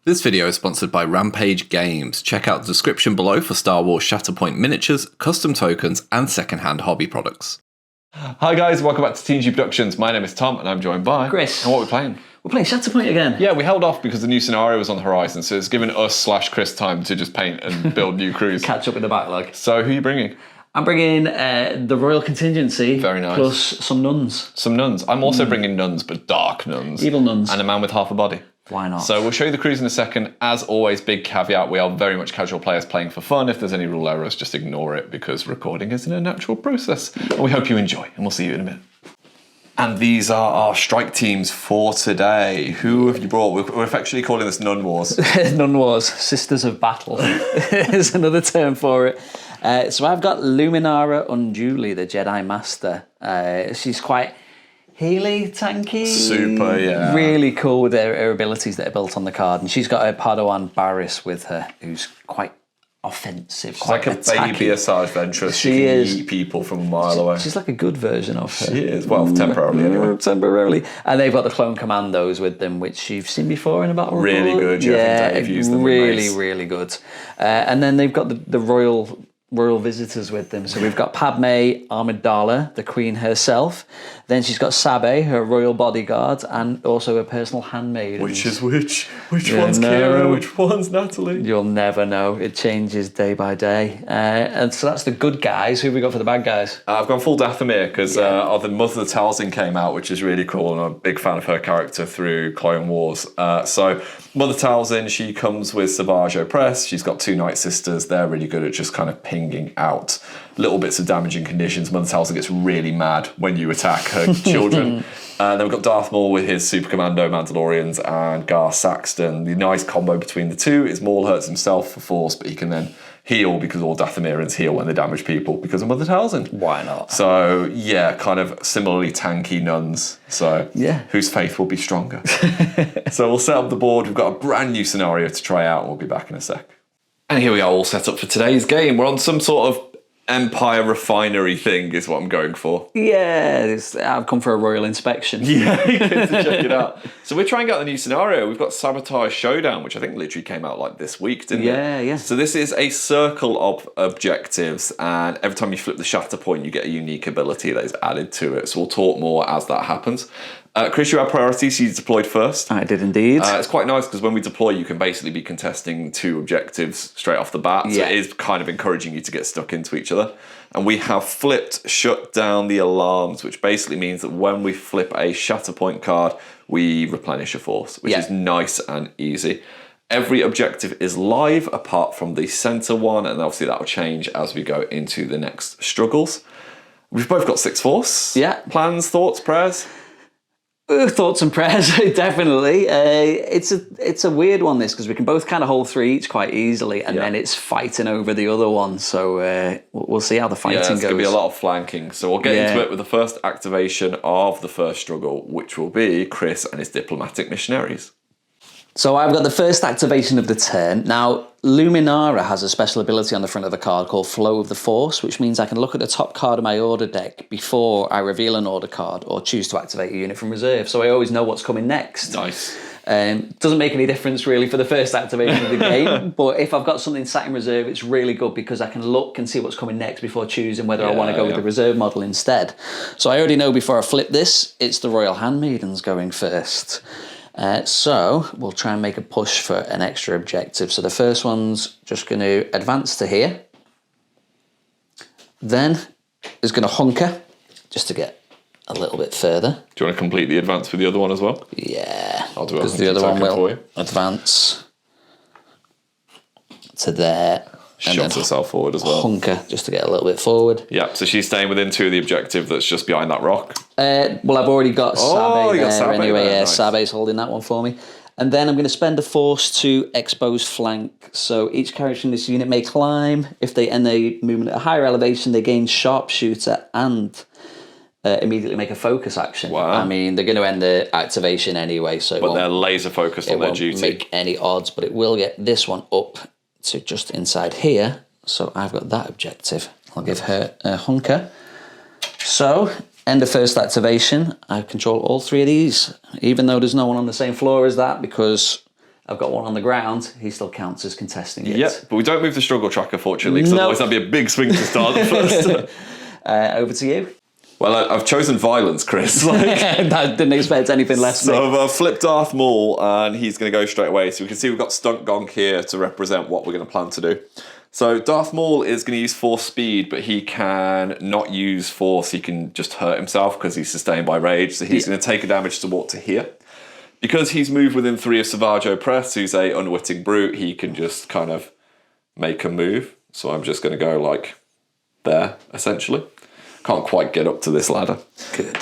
This video is sponsored by Rampage Games. Check out the description below for Star Wars Shatterpoint miniatures, custom tokens, and second-hand hobby products. Hi guys, welcome back to TNG Productions. My name is Tom and I'm joined by Chris. And what are we playing? We're playing Shatterpoint again. Yeah, we held off because the new scenario was on the horizon, so it's given us/Chris time to just paint and build new crews. Catch up with the backlog. So who are you bringing? I'm bringing the Royal Contingency. Very nice. Plus some nuns. Some nuns. I'm also bringing nuns, but dark nuns. Evil nuns. And a man with half a body. Why not? So we'll show you the crews in a second. As always, big caveat, we are very much casual players playing for fun. If there's any rule errors, just ignore it because recording isn't a natural process. And we hope you enjoy, and we'll see you in a minute. And these are our strike teams for today. Who have you brought? We're affectionately calling this Nun Wars. Nun Wars, Sisters of Battle is another term for it. So I've got Luminara Unduli, the Jedi Master. She's quite healy, tanky. Super, yeah. Really cool with her abilities that are built on the card. And she's got a Padawan Barris with her, who's quite offensive, She's quite like a attacking. baby Asajj Ventress. She can eat people from a mile away. She's like a good version of her. She is. Well, temporarily anyway. Temporarily. And they've got the Clone Commandos with them, which you've seen before in a battle report. Really good, yeah. I think Dave used them. Really good. And then they've got the royal visitors with them. So we've got Padme Amidala, the Queen herself. Then she's got Sabe, her royal bodyguard, and also a personal handmaid. Which is which? Which one's Kira? Which one's Natalie? You'll never know. It changes day by day. And so that's the good guys. Who have we got for the bad guys? I've gone full Dathomir because the Mother Talzin came out, which is really cool, and I'm a big fan of her character through Clone Wars. So Mother Talzin, she comes with Savage Opress. She's got two Night Sisters. They're really good at just kind of pinging out little bits of damaging conditions. Mother Talzin gets really mad when you attack her children. And then we've got Darth Maul with his Super Commando Mandalorians and Gar Saxton. The nice combo between the two is Maul hurts himself for force, but he can then heal because all Dathomirans heal when they damage people because of Mother Talzin. Why not? So, yeah, kind of similarly tanky nuns. So, yeah, whose faith will be stronger. So we'll set up the board. We've got a brand new scenario to try out, and we'll be back in a sec. And here we are all set up for today's game. We're on some sort of Empire refinery thing is what I'm going for. Yeah, I've come for a royal inspection. Yeah, you get to check it out. So we're trying out the new scenario. We've got Sabotage Showdown, which I think literally came out like this week, didn't it? Yeah. So this is a circle of objectives, and every time you flip the shatter point, you get a unique ability that is added to it. So we'll talk more as that happens. Chris, you had priorities, so you deployed first. I did indeed. It's quite nice because when we deploy, you can basically be contesting two objectives straight off the bat. So it is kind of encouraging you to get stuck into each other. And we have flipped shut down the alarms, which basically means that when we flip a Shatterpoint card, we replenish a force, which is nice and easy. Every objective is live apart from the center one, and obviously that will change as we go into the next struggles. We've both got 6 force. Yeah. Plans, thoughts, prayers? Thoughts and prayers, definitely. It's a weird one, this, because we can both kind of hold 3 each quite easily, and then it's fighting over the other one. So we'll see how the fighting goes. Yeah, it's going to be a lot of flanking. So we'll get into it with the first activation of the first struggle, which will be Chris and his diplomatic missionaries. So I've got the first activation of the turn. Now, Luminara has a special ability on the front of the card called Flow of the Force, which means I can look at the top card of my order deck before I reveal an order card or choose to activate a unit from reserve. So I always know what's coming next. Nice. Doesn't make any difference really for the first activation of the game, but if I've got something sat in reserve, it's really good because I can look and see what's coming next before choosing whether I want to go with the reserve model instead. So I already know before I flip this, it's the Royal Handmaidens going first. So we'll try and make a push for an extra objective. So the first one's just going to advance to here. Then is going to hunker just to get a little bit further. Do you want to complete the advance with the other one as well? Yeah. I'll do it. Because the other one will advance to there. Shoves herself forward as well. Hunker just to get a little bit forward. Yeah, so she's staying within 2 of the objective that's just behind that rock. Well, I've already got Sabe there Sabe anyway. there. Yeah, Nice. Sabe's holding that one for me. And then I'm going to spend a force to expose flank. So each character in this unit may climb. If they end their movement at a higher elevation, they gain sharpshooter and immediately make a focus action. Wow. I mean, they're going to end the activation anyway, so But they're laser focused on their won't duty. make any odds, but it will get this one up to just inside here. So I've got that objective. I'll give her a hunker. So, end of first activation. I control all 3 of these, even though there's no one on the same floor as that, because I've got one on the ground, he still counts as contesting it. Yep, but we don't move the struggle tracker, fortunately, because otherwise that'd be a big swing to start the first. Over to you. Well, I've chosen violence, Chris. I didn't expect anything less. So I've flipped Darth Maul, and he's going to go straight away. So we can see we've got Stunt Gonk here to represent what we're going to plan to do. So Darth Maul is going to use Force Speed, but he can not use Force. He can just hurt himself because he's sustained by Rage. So he's going to take a damage to walk to here. Because he's moved within 3 of Savage Opress, who's a unwitting brute, he can just kind of make a move. So I'm just going to go like there, essentially. Can't quite get up to this ladder. Good.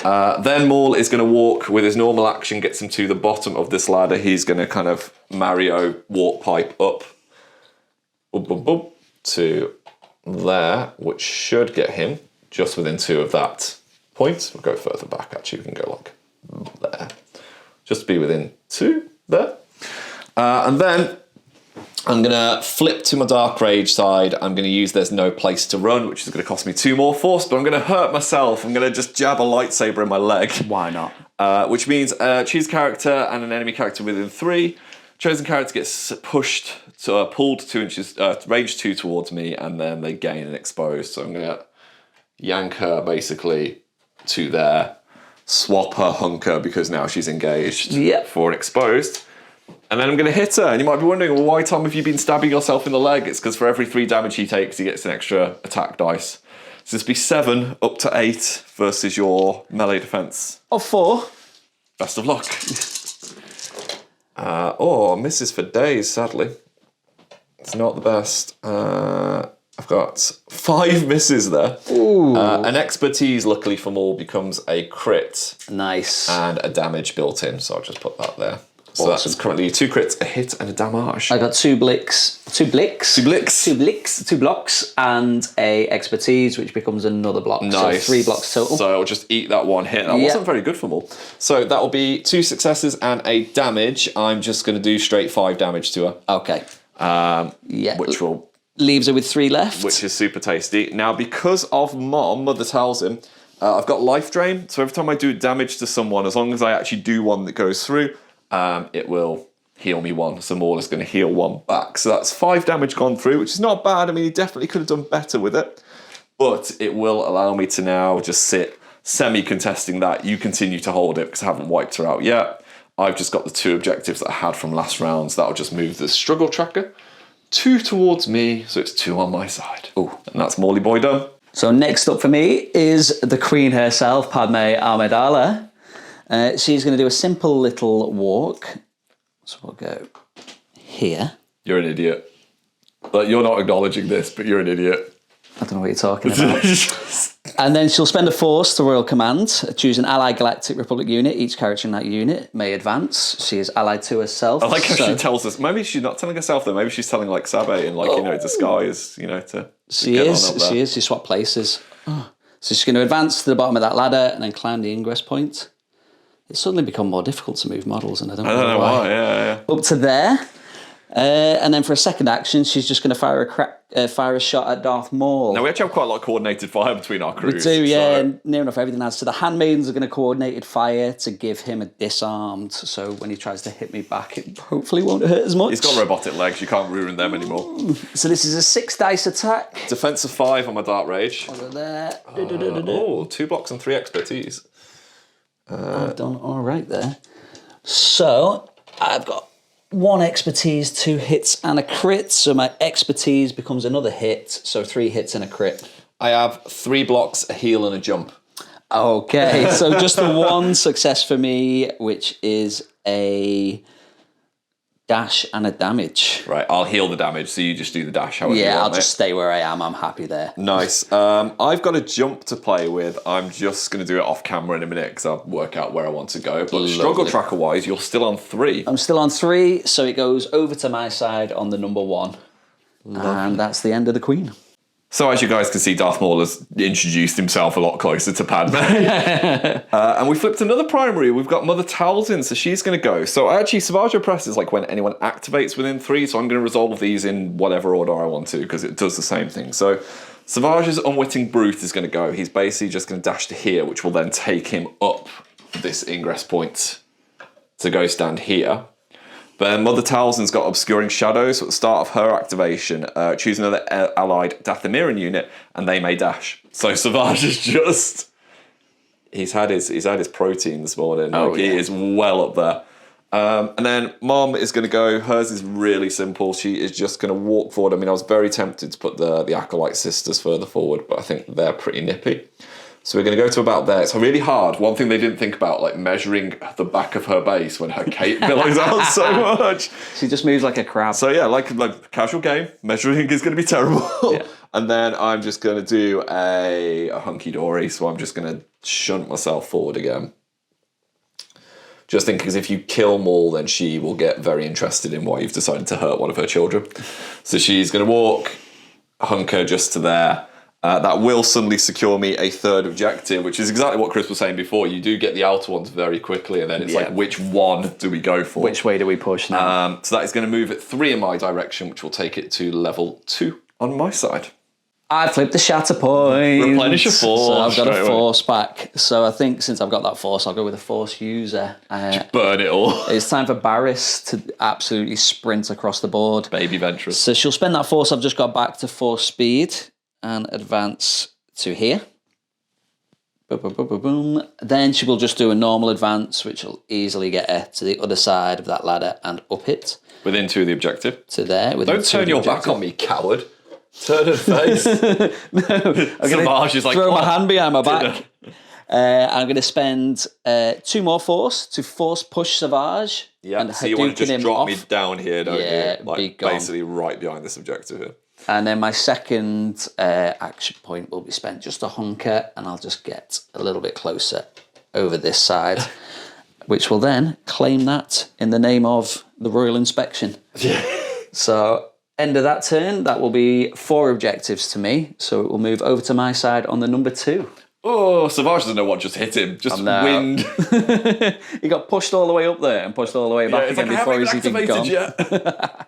Then Maul is going to walk with his normal action, gets him to the bottom of this ladder. He's going to kind of Mario walk pipe up. Boom, boom, boom. To there, which should get him just within 2 of that point. We'll go further back, actually. We can go like there. Just to be within 2 there. And then I'm going to flip to my Dark Rage side. I'm going to use There's No Place to Run, which is going to cost me 2 more force, but I'm going to hurt myself. I'm going to just jab a lightsaber in my leg. Why not? Which means choose character and an enemy character within 3. Chosen character gets pulled 2 inches, range 2 towards me, and then they gain an exposed. So I'm going to yank her basically to there, swap her hunker because now she's engaged for an exposed. And then I'm going to hit her. And you might be wondering, well, why, Tom, have you been stabbing yourself in the leg? It's because for every 3 damage he takes, he gets an extra attack dice. So this will be 7 up to 8 versus your melee defense. Of 4. Best of luck. Misses for days, sadly. It's not the best. I've got 5 misses there. An expertise, luckily for Maul, becomes a crit. Nice. And a damage built in, so I'll just put that there. So Awesome. that's currently 2 crits, a hit, and a damage. I got 2 blocks, and a expertise, which becomes another block. Nice. So 3 blocks total. So I'll just eat that 1 hit. That wasn't very good for Maul. So that will be 2 successes and a damage. I'm just going to do straight 5 damage to her. Okay. Which will leaves her with 3 left. Which is super tasty. Now, because of Mother Talzin, I've got life drain. So every time I do damage to someone, as long as I actually do one that goes through, it will heal me 1. So Maul is going to heal 1 back. So that's 5 damage gone through, which is not bad. I mean, he definitely could have done better with it. But it will allow me to now just sit semi-contesting that. You continue to hold it because I haven't wiped her out yet. I've just got the 2 objectives that I had from last round. So that'll just move the struggle tracker 2 towards me. So it's 2 on my side. Ooh. And that's Morley Boy done. So next up for me is the Queen herself, Padme Amidala. She's going to do a simple little walk. So we'll go here. You're an idiot. Like, you're not acknowledging this, but you're an idiot. I don't know what you're talking about. And then she'll spend a force to Royal Command, choose an Allied Galactic Republic unit. Each character in that unit may advance. She is allied to herself. I like how she tells us. Maybe she's not telling herself though. Maybe she's telling like Sabe in disguise. She is. She swapped places. So she's going to advance to the bottom of that ladder and then climb the ingress point. It's suddenly become more difficult to move models, and I don't know why. Yeah. Up to there. And then for a second action, she's just going to fire a shot at Darth Maul. Now, we actually have quite a lot of coordinated fire between our crews. We do, yeah. So. Near enough everything has. So the handmaidens are going to coordinated fire to give him a disarmed. So when he tries to hit me back, it hopefully won't hurt as much. He's got robotic legs. You can't ruin them anymore. So this is a 6 dice attack. Defense of 5 on my Dark Rage. Over there. 2 blocks and 3 expertise. I've done all right there. So I've got 1 expertise, 2 hits and a crit. So my expertise becomes another hit. So 3 hits and a crit. I have 3 blocks, a heal and a jump. Okay, so just the 1 success for me, which is a dash and a damage. Right, I'll heal the damage, so you just do the dash however you want, I'll just stay where I am. I'm happy there. Nice. I've got a jump to play with. I'm just going to do it off camera in a minute because I'll work out where I want to go. But struggle tracker wise, you're still on 3. I'm still on 3, so it goes over to my side on the number 1. And that's the end of the Queen. So as you guys can see, Darth Maul has introduced himself a lot closer to Padme. And we flipped another primary. We've got Mother Talzin, so she's going to go. So actually, Savage Opress is like when anyone activates within 3, so I'm going to resolve these in whatever order I want to, because it does the same thing. So Savage's Unwitting Brute is going to go. He's basically just going to dash to here, which will then take him up this ingress point to go stand here. Then Mother Talzin's got Obscuring Shadows. So at the start of her activation, choose another allied Dathomirian unit, and they may dash. So Savage is just... He's had his protein this morning. He is well up there. And then Mom is going to go. Hers is really simple. She is just going to walk forward. I mean, I was very tempted to put the Acolyte Sisters further forward, but I think they're pretty nippy. So we're going to go to about there. It's really hard. One thing they didn't think about, like measuring the back of her base when her cape billows out so much. She just moves like a crab. So yeah, like casual game, measuring is going to be terrible. Yeah. And then I'm just going to do a hunky-dory. So I'm just going to shunt myself forward again. Just think, because if you kill Maul, then she will get very interested in why you've decided to hurt one of her children. So she's going to walk, hunker just to there. That will suddenly secure me a third objective, which is exactly what Chris was saying before. You do get the outer ones very quickly, and then it's like, which one do we go for? Which way do we push now? So that is going to move it 3 in my direction, which will take it to level 2 on my side. I flipped the Shatterpoint. Replenish a force. So I've got a straight force back. So I think since I've got that force, I'll go with a force user. Burn it all. It's time for Barriss to absolutely sprint across the board. Baby Ventress. So she'll spend that force I've just got back to force speed and advance to here. Boom, boom, boom, boom, boom. Then she will just do a normal advance, which will easily get her to the other side of that ladder and up it. Within 2 of the objective. To there. Don't turn your back on me, coward. Turn her face. No, I'm Savage is like, throw my hand behind my back. I'm going to spend 2 more force to force push Savage. Yeah, and so you want to just drop me off. down here, don't Yeah, you? Like basically right behind this objective here. And then my second action point will be spent just a hunker, and I'll just get a little bit closer over this side, which will then claim that in the name of the Royal Inspection. Yeah. So end of that turn, that will be 4 objectives to me. So it will move over to my side on the number 2. Oh, Savage doesn't know what just hit him. Just wind. He got pushed all the way up there and pushed all the way back It's again like, before I he's haven't even activated gone. yet.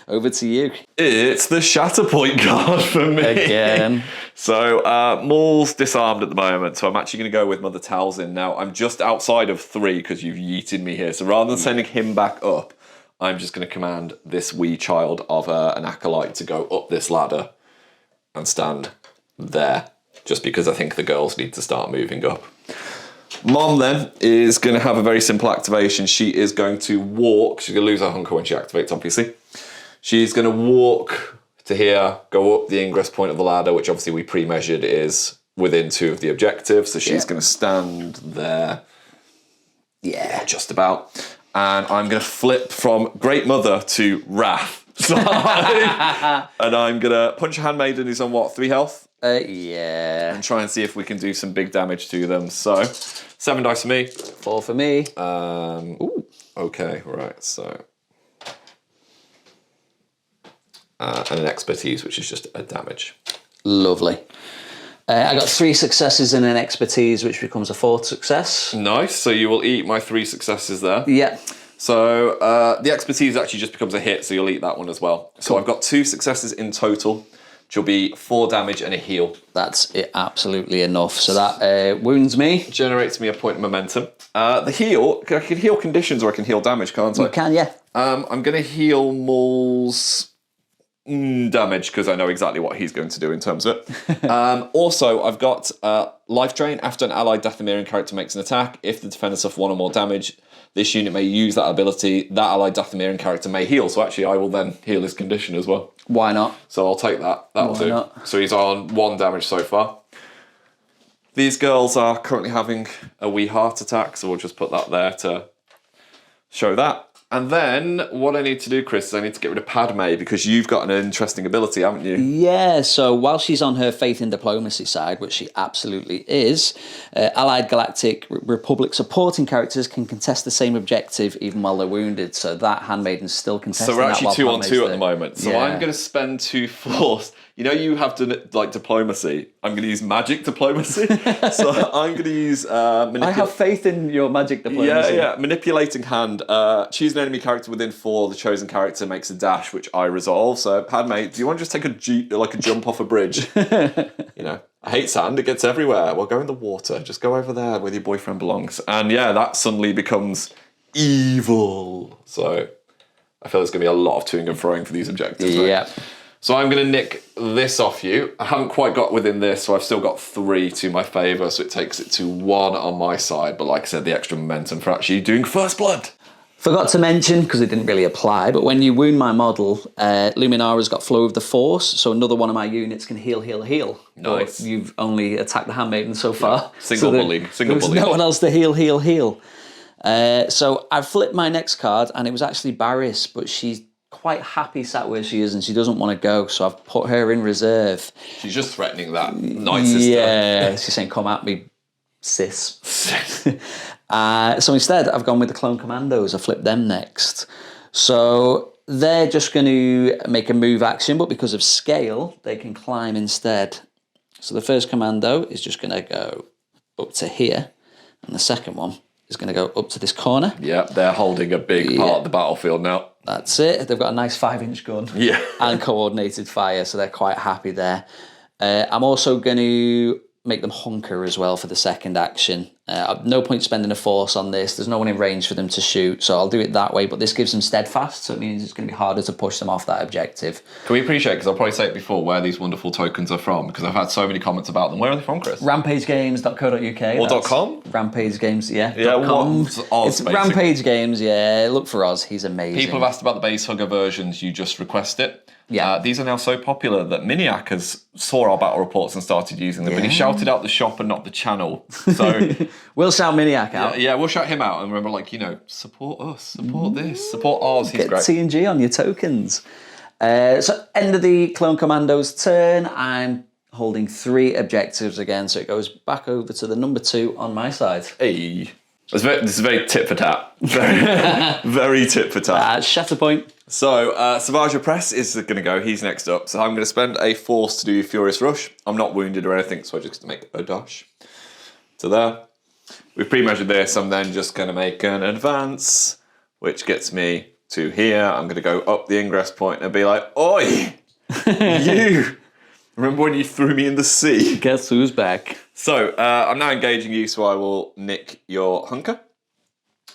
Over to you. It's the Shatterpoint card for me. Again. So Maul's disarmed at the moment, so I'm actually going to go with Mother Talzin. Now, I'm just outside of 3 because you've yeeted me here. So rather than sending him back up, I'm just going to command this wee child of an acolyte to go up this ladder and stand there, just because I think the girls need to start moving up. Mom then is going to have a very simple activation. She is going to walk. She's going to lose her hunker when she activates, obviously. She's going to walk to here, go up the ingress point of the ladder, which obviously we pre-measured is within 2 of the objectives. So she's going to stand there. Yeah, just about. And I'm going to flip from Great Mother to Wrath. And I'm going to punch a handmaiden who's on what, 3 health? Yeah. And try and see if we can do some big damage to them. So 7 dice for me. 4 for me. Ooh. Okay, right, so. And an expertise, which is just a damage. Lovely. I got 3 successes and an expertise, which becomes a 4th success. Nice, so you will eat my 3 successes there. Yeah. So the expertise actually just becomes a hit, so you'll eat that one as well. So I've got 2 successes in total, which will be 4 damage and a heal. That's it, absolutely enough. So that wounds me. Generates me a point of momentum. The heal, I can heal conditions or I can heal damage, can't I? You can, yeah. I'm going to heal Maul's damage because I know exactly what he's going to do in terms of it. Also, I've got life drain. After an allied Dathomirian character makes an attack, if the defender suffers 1 or more damage, this unit may use that ability. That allied Dathomirian character may heal. So actually, I will then heal his condition as well. Why not? So I'll take that. That'll Why do. not? So he's on 1 damage so far. These girls are currently having a wee heart attack, so we'll just put that there to show that. And then what I need to do, Chris, is I need to get rid of Padme because you've got an interesting ability, haven't you? Yeah, so while she's on her faith in diplomacy side, which she absolutely is, Allied Galactic Republic supporting characters can contest the same objective even while they're wounded. So that handmaiden's still contesting. So we're actually that 2 on Padme's 2 at the moment. So yeah. I'm going to spend 2 force. You know, you have to like diplomacy. I'm going to use magic diplomacy. So I'm going to use I have faith in your magic diplomacy. Yeah. Manipulating hand. Choose an enemy character within 4. The chosen character makes a dash, which I resolve. So Padme, do you want to just take a jump off a bridge? You know, I hate sand. It gets everywhere. Well, go in the water. Just go over there where your boyfriend belongs. And yeah, that suddenly becomes evil. So I feel there's going to be a lot of toing and froing for these objectives. Right? Yeah. So I'm going to nick this off you. I haven't quite got within this, so I've still got 3 to my favour, so it takes it to 1 on my side. But like I said, the extra momentum for actually doing First Blood. Forgot to mention, because it didn't really apply, but when you wound my model, Luminara's got Flow of the Force, so another one of my units can heal. Nice. But you've only attacked the Handmaiden so far. Single bully. There's no one else to heal. So I flipped my next card, and it was actually Barris, but she's quite happy sat where she is, and she doesn't want to go, so I've put her in reserve. She's just threatening that Night Sister. Yeah, she's saying, come at me, sis. So instead, I've gone with the Clone Commandos. I flipped them next. So they're just going to make a move action, but because of scale, they can climb instead. So the first commando is just going to go up to here, and the second one is going to go up to this corner. Yeah, they're holding a big part of the battlefield now. That's it. They've got a nice 5-inch gun. Yeah. And coordinated fire, so they're quite happy there. I'm also going to make them hunker as well for the second action. No point spending a force on this. There's no one in range for them to shoot, so I'll do it that way. But this gives them steadfast, so it means it's going to be harder to push them off that objective. Can we appreciate, because I'll probably say it before, where these wonderful tokens are from? Because I've had so many comments about them. Where are they from, Chris? Rampagegames.co.uk. Or .com? Rampage Games, yeah. Yeah, .com. Oz, it's basically. Rampage Games, yeah. Look for Oz, he's amazing. People have asked about the base hugger versions. You just request it. Yeah. These are now so popular that Miniac saw our battle reports and started using them. But he shouted out the shop and not the channel. So we'll shout Miniac out. yeah, we'll shout him out and remember, support us, support this, support ours. He's Get great. T&G on your tokens. So end of the Clone Commando's turn. I'm holding 3 objectives again, so it goes back over to the number 2 on my side. Hey. This is very tit for tat. Very, very tit for tat. Shatterpoint. So, Savage Press is going to go. He's next up. So I'm going to spend a force to do Furious Rush. I'm not wounded or anything, so I'm just going to make a dash to there. We've pre-measured this. I'm then just going to make an advance, which gets me to here. I'm going to go up the ingress point and be like, oi, you. Remember when you threw me in the sea? Guess who's back? So, I'm now engaging you, so I will nick your hunker.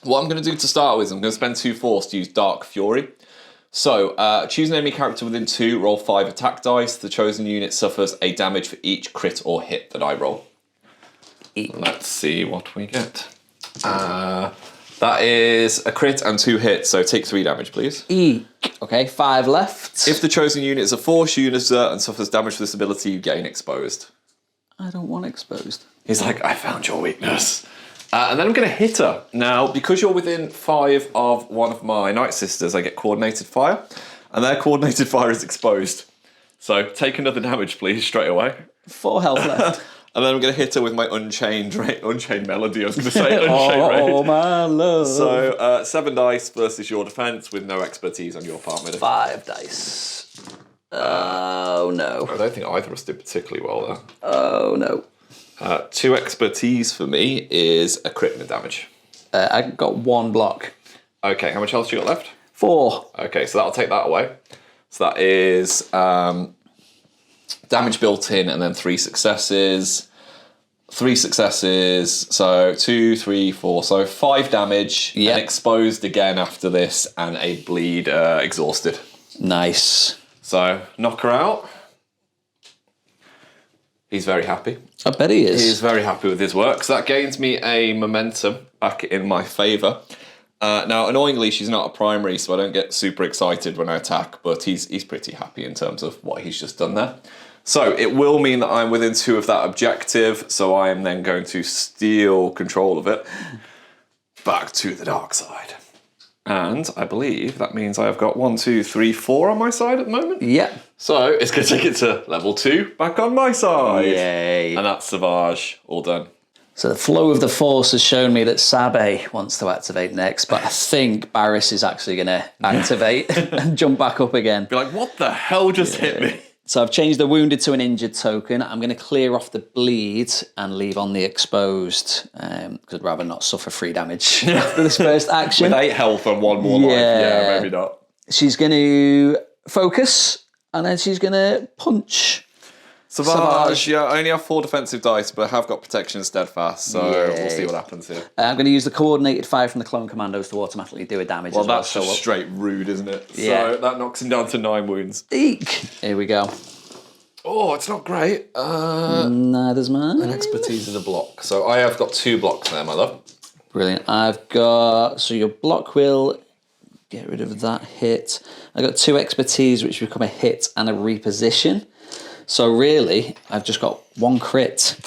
What I'm going to do to start with is I'm going to spend 2 force to use Dark Fury. So, choose an enemy character within 2, roll 5 attack dice. The chosen unit suffers a damage for each crit or hit that I roll. Let's see what we get. That is a crit and 2 hits, so take 3 damage, please. Eek. Okay, 5 left. If the chosen unit is a force user and suffers damage for this ability, you gain exposed. I don't want exposed. He's like, I found your weakness. And then I'm going to hit her. Now, because you're within 5 of one of my Night Sisters, I get coordinated fire. And their coordinated fire is exposed. So take another damage, please, straight away. 4 health left. And then I'm going to hit her with my Unchained Melody. I was going to say Unchained Raid. Oh, my love. So 7 dice versus your defense with no expertise on your part. 5 dice. Oh, no. I don't think either of us did particularly well there. Oh, no. 2 expertise for me is a crit and a damage. I got 1 block. Okay, how much health do you got left? 4. Okay, so that'll take that away. So that is damage built in and then 3 successes. 3 successes, so 2, 3, 4, so 5 damage. Yep. And exposed again after this and a bleed exhausted. Nice. So knock her out. He's very happy. I bet he is. He's very happy with his work. So that gains me a momentum back in my favour. Now, annoyingly, she's not a primary, so I don't get super excited when I attack, but he's pretty happy in terms of what he's just done there. So it will mean that I'm within 2 of that objective, so I am then going to steal control of it back to the dark side. And I believe that means I have got 1, 2, 3, 4 on my side at the moment. Yeah. So it's going to take it to level 2 back on my side. Yay. And that's Savage, all done. So the flow of the force has shown me that Sabe wants to activate next, but I think Barris is actually going to activate and jump back up again. Be like, what the hell just hit me? So I've changed the wounded to an injured token. I'm going to clear off the bleed and leave on the exposed, because I'd rather not suffer 3 damage after this first action. With 8 health and 1 more life. Yeah, maybe not. She's going to focus, and then she's going to punch. Savage, yeah, I only have 4 defensive dice, but I have got protection and steadfast, so we'll see what happens here. I'm going to use the coordinated fire from the clone commandos to automatically do a damage as well. That's just straight rude, isn't it? Yeah. So that knocks him down to 9 wounds. Eek! Here we go. Oh, it's not great. Neither's mine. An expertise is a block. So I have got 2 blocks there, my love. Brilliant. I've got... So your block will... Get rid of that hit. I've got 2 expertise, which become a hit and a reposition. So really, I've just got 1 crit.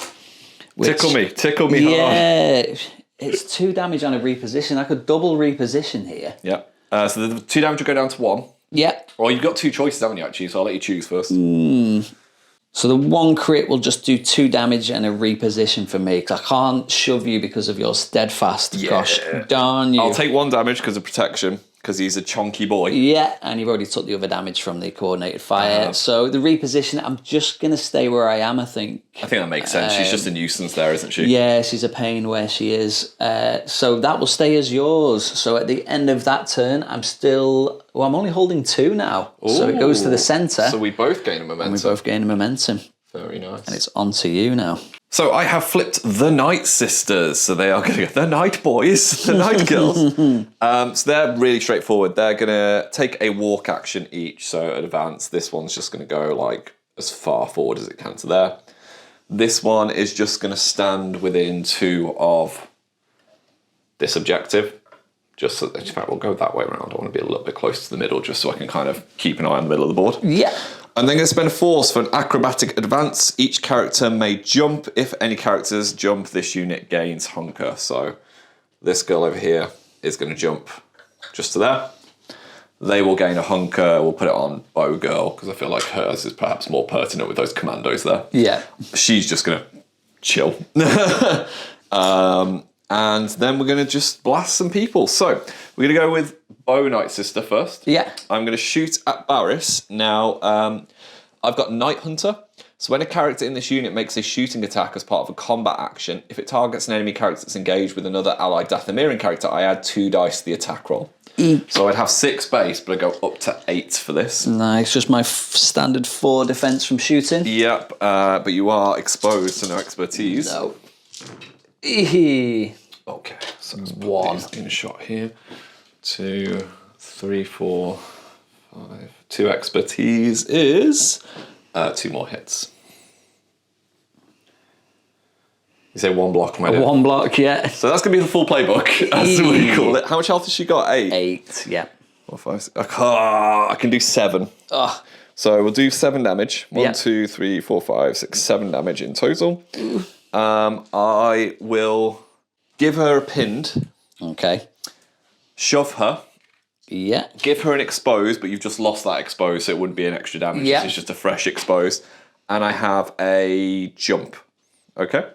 Which, tickle me hard. Yeah, it's 2 damage on a reposition. I could double reposition here. Yeah. So the 2 damage will go down to 1. Yeah. Well, you've got 2 choices, haven't you, actually? So I'll let you choose first. So the 1 crit will just do 2 damage and a reposition for me, because I can't shove you because of your steadfast. Yeah. Gosh darn you. I'll take 1 damage because of protection, because he's a chonky boy. Yeah, and you've already took the other damage from the coordinated fire. So the reposition, I'm just going to stay where I am, I think. I think that makes sense. She's just a nuisance there, isn't she? Yeah, she's a pain where she is. So that will stay as yours. So at the end of that turn, I'm only holding 2 now. Ooh. So it goes to the centre. So we both gain a momentum. And we both gain a momentum. Very nice. And it's on to you now. So I have flipped the Night Sisters. So they are going to go, the Night Boys, the Night Girls. So they're really straightforward. They're going to take a walk action each. So advance, this one's just going to go like as far forward as it can to there. This one is just going to stand within 2 of this objective. Just so, in fact, we'll go that way around. I want to be a little bit close to the middle just so I can kind of keep an eye on the middle of the board. Yeah. And then going to spend a force for an acrobatic advance. Each character may jump. If any characters jump, this unit gains hunker. So this girl over here is going to jump just to there. They will gain a hunker. We'll put it on Bow Girl because I feel like hers is perhaps more pertinent with those commandos there. Yeah. She's just going to chill. And then we're going to just blast some people. So we're going to go with Bow Night Sister first. Yeah. I'm going to shoot at Barris. Now, I've got Night Hunter. So when a character in this unit makes a shooting attack as part of a combat action, if it targets an enemy character that's engaged with another allied Dathomirian character, I add 2 dice to the attack roll. So I'd have 6 base, but I go up to 8 for this. Nice, just my standard 4 defense from shooting. Yep, but you are exposed to no expertise. No. Okay, so let's put 1 these in a shot here. 2, 3, 4, 5. 2 expertise is 2 more hits. You say 1 block, my dear. 1 block, yeah. So that's going to be the full playbook, as we call it. How much health has she got? 8? 8, yeah. 4, 5, 6. I can do 7. Oh. So we'll do 7 damage. 1, 2, 3, 4, 5, 6, 7 damage in total. I will give her a pinned. Okay. Shove her. Yeah. Give her an exposed, but you've just lost that exposed, so it wouldn't be an extra damage. Yeah. It's just a fresh exposed. And I have a jump. Okay?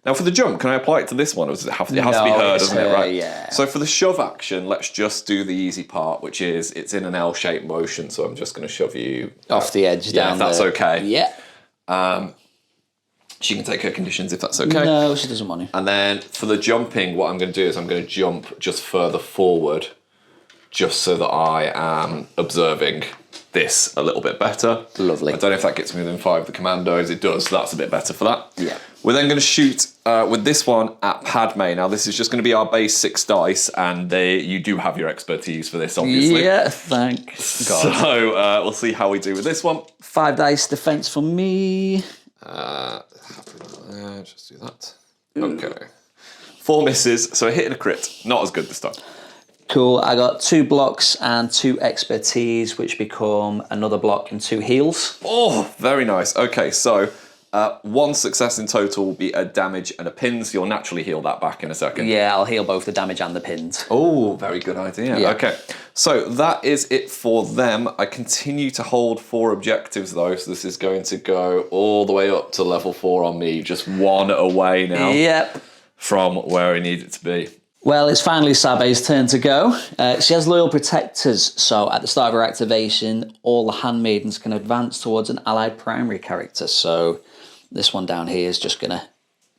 Now for the jump, can I apply it to this one? Or does it have to be her, doesn't it? Right. Yeah. So for the shove action, let's just do the easy part, which is it's in an L-shaped motion, so I'm just going to shove you off the edge down if that's there. okay. Yeah. She can take her conditions if that's okay. No, she doesn't want to. And then for the jumping, what I'm going to do is I'm going to jump just further forward, just so that I am observing this a little bit better. Lovely. I don't know if that gets me within 5 of the commandos. It does, so that's a bit better for that. Yeah. We're then going to shoot with this one at Padme. Now, this is just going to be our base 6 dice, and you do have your expertise for this, obviously. Yeah, thank God. So we'll see how we do with this one. 5 dice defense for me. Just do that. Okay. 4 misses, so a hit and a crit. Not as good this time. Cool. I got 2 blocks and 2 expertise, which become another block and 2 heals. Oh, very nice. Okay, so 1 success in total will be a damage and a pin, so you'll naturally heal that back in a second. Yeah, I'll heal both the damage and the pins. Oh, very good idea. Yeah. Okay, so that is it for them. I continue to hold 4 objectives though, so this is going to go all the way up to level 4 on me, just 1 away now. Yep. From where I need it to be. Well, it's finally Sabe's turn to go. She has loyal protectors, so at the start of her activation, all the handmaidens can advance towards an allied primary character. So this one down here is just going to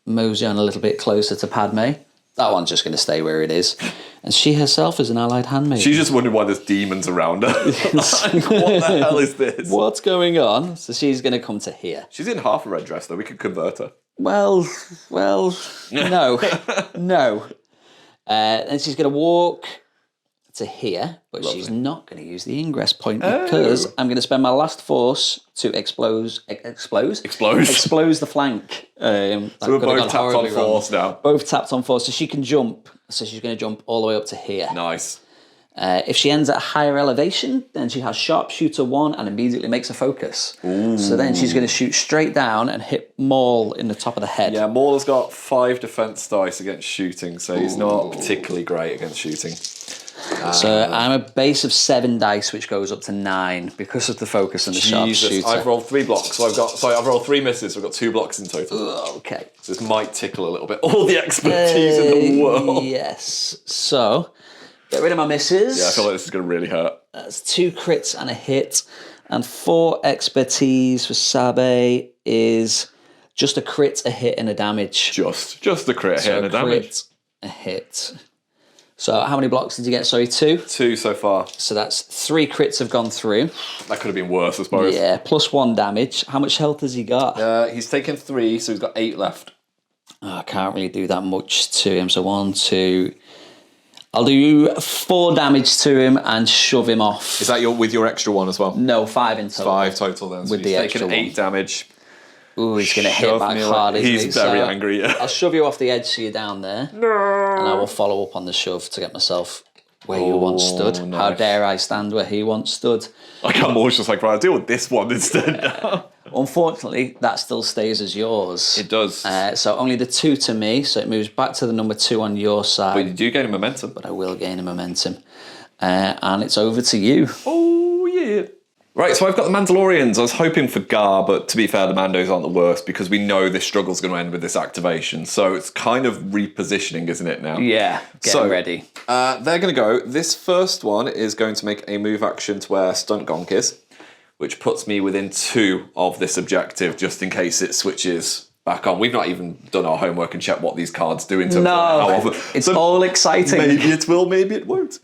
mosey on a little bit closer to Padme. That one's just going to stay where it is. And she herself is an allied handmaid. She's just wondering why there's demons around her. Like, what the hell is this? What's going on? So she's going to come to here. She's in half a red dress, though. We could convert her. Well, no. No. And she's going to walk to here, but she's not going to use the ingress point because I'm going to spend my last force to expose the flank. So we're both tapped on force now. Both tapped on force, so she can jump. So she's going to jump all the way up to here. Nice. If she ends at a higher elevation, then she has Sharpshooter 1 and immediately makes a focus. Ooh. So then she's going to shoot straight down and hit Maul in the top of the head. Yeah, Maul has got 5 defense dice against shooting, so he's not particularly great against shooting. So I'm a base of 7 dice, which goes up to 9 because of the focus and the Sharpshooter. I've rolled 3 blocks, so I've rolled 3 misses, so I've got 2 blocks in total. Okay. So this might tickle a little bit. All the expertise in the world. Yes. So, get rid of my misses. Yeah, I feel like this is going to really hurt. That's 2 crits and a hit. And 4 expertise for Sabe is just a crit, a hit, and a damage. Just a crit, a hit, and a damage. Crit, a hit. So how many blocks did you get? Sorry, 2? 2 so far. So that's 3 crits have gone through. That could have been worse, I suppose. Yeah, plus 1 damage. How much health has he got? He's taken 3, so he's got 8 left. Oh, I can't really do that much to him. So 1, 2... I'll do 4 damage to him and shove him off. Is that with your extra one as well? No, 5 in total. 5 total then. So with the extra taken 8 one. damage. Ooh, he's going to hit back hard, isn't he? He's very angry, yeah. I'll shove you off the edge so you're down there. No. And I will follow up on the shove to get myself where you once stood. Nice. How dare I stand where he once stood? I'm always just like, right, I'll deal with this one instead now. Unfortunately, that still stays as yours. It does. So only the 2 to me, so it moves back to the number 2 on your side. But you do gain a momentum. But I will gain a momentum. And it's over to you. Oh, yeah. Right, so I've got the Mandalorians. I was hoping for Gar, but to be fair, the Mandos aren't the worst because we know this struggle's going to end with this activation. So it's kind of repositioning, isn't it, now? Yeah, getting ready. They're going to go. This first one is going to make a move action to where Stunt Gonk is, which puts me within 2 of this objective just in case it switches back on. We've not even done our homework and checked what these cards do in terms of how often. It's all exciting. Maybe it will, maybe it won't.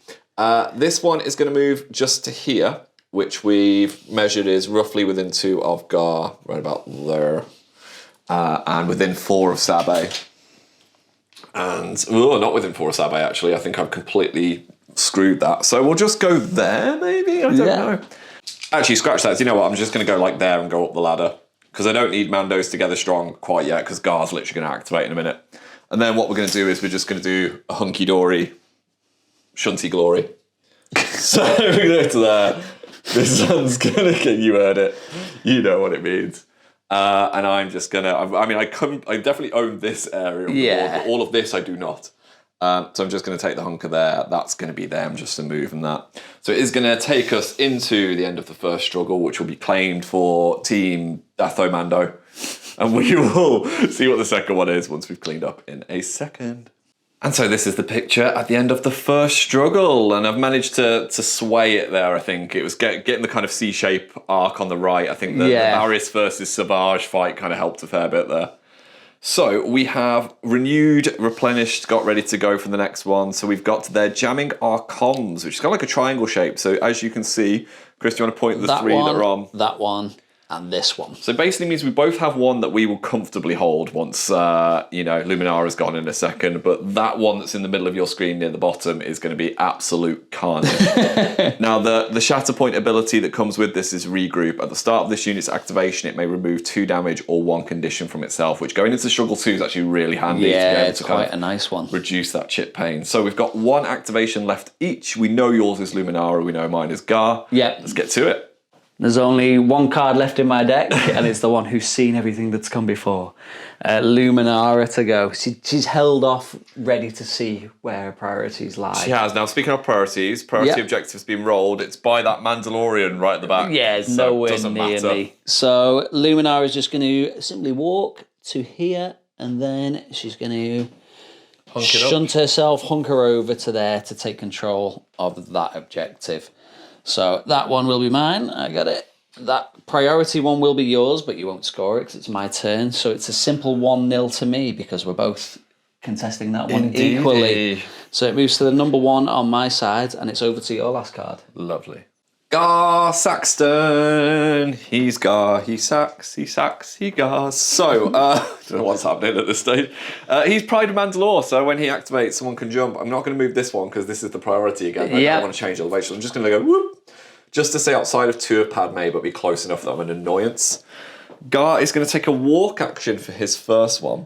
This one is going to move just to here, which we've measured is roughly within 2 of Gar, right about there, and within 4 of Sabe. And, not within 4 of Sabe, actually. I think I've completely screwed that. So we'll just go there, maybe? I don't know. Actually, scratch that. You know what? I'm just going to go like there and go up the ladder. Because I don't need Mandos together strong quite yet, because Gar's literally going to activate in a minute. And then what we're going to do is we're just going to do a hunky-dory, shunty glory. So we're going to go to there. This one's going to get, you heard it. You know what it means. And I'm just going to, I definitely own this area of the board, but all of this I do not. So I'm just going to take the hunker there. That's going to be them, just a move and that. So it is going to take us into the end of the first struggle, which will be claimed for Team Dathomando. And we will see what the second one is once we've cleaned up in a second. And so this is the picture at the end of the first struggle, and I've managed to sway it there, I think. It was getting the kind of C-shape arc on the right. I think the Varys versus Savage fight kind of helped a fair bit there. So we have renewed, replenished, got ready to go for the next one. So we've got there jamming our comms, which is kind of like a triangle shape. So as you can see, Chris, do you want to point to the 3 that are on? That one. And this one. So basically means we both have one that we will comfortably hold once, Luminara's gone in a second, but that one that's in the middle of your screen near the bottom is going to be absolute carnage. Now, the Shatterpoint ability that comes with this is regroup. At the start of this unit's activation, it may remove 2 damage or 1 condition from itself, which going into Struggle 2 is actually really handy. Yeah, it's quite a nice one. Reduce that chip pain. So we've got 1 activation left each. We know yours is Luminara, we know mine is Gar. Yep. Let's get to it. There's only 1 card left in my deck, and it's the one who's seen everything that's come before. Luminara to go. She's held off, ready to see where her priorities lie. She has. Now, speaking of priorities, objectives being rolled. It's by that Mandalorian right at the back. Yeah, it's nowhere near me. So Luminara is just going to simply walk to here, and then she's going to shunt herself, hunker over to there to take control of that objective. So that one will be mine. I got it. That priority one will be yours, but you won't score it because it's my turn. So it's a simple 1-0 to me because we're both contesting that one Indeedy. equally. So it moves to the number 1 on my side, and it's over to your last card. Lovely. Gar Saxton. He's Gar. He sacks. He sacks. He Gars. So, I don't know what's happening at this stage. He's Pride of Mandalore, so when he activates, someone can jump. I'm not going to move this one because this is the priority again. I don't want to change elevation. I'm just going to go whoop, just to stay outside of 2 of Padme, but be close enough that I'm an annoyance. Gar is going to take a walk action for his first one,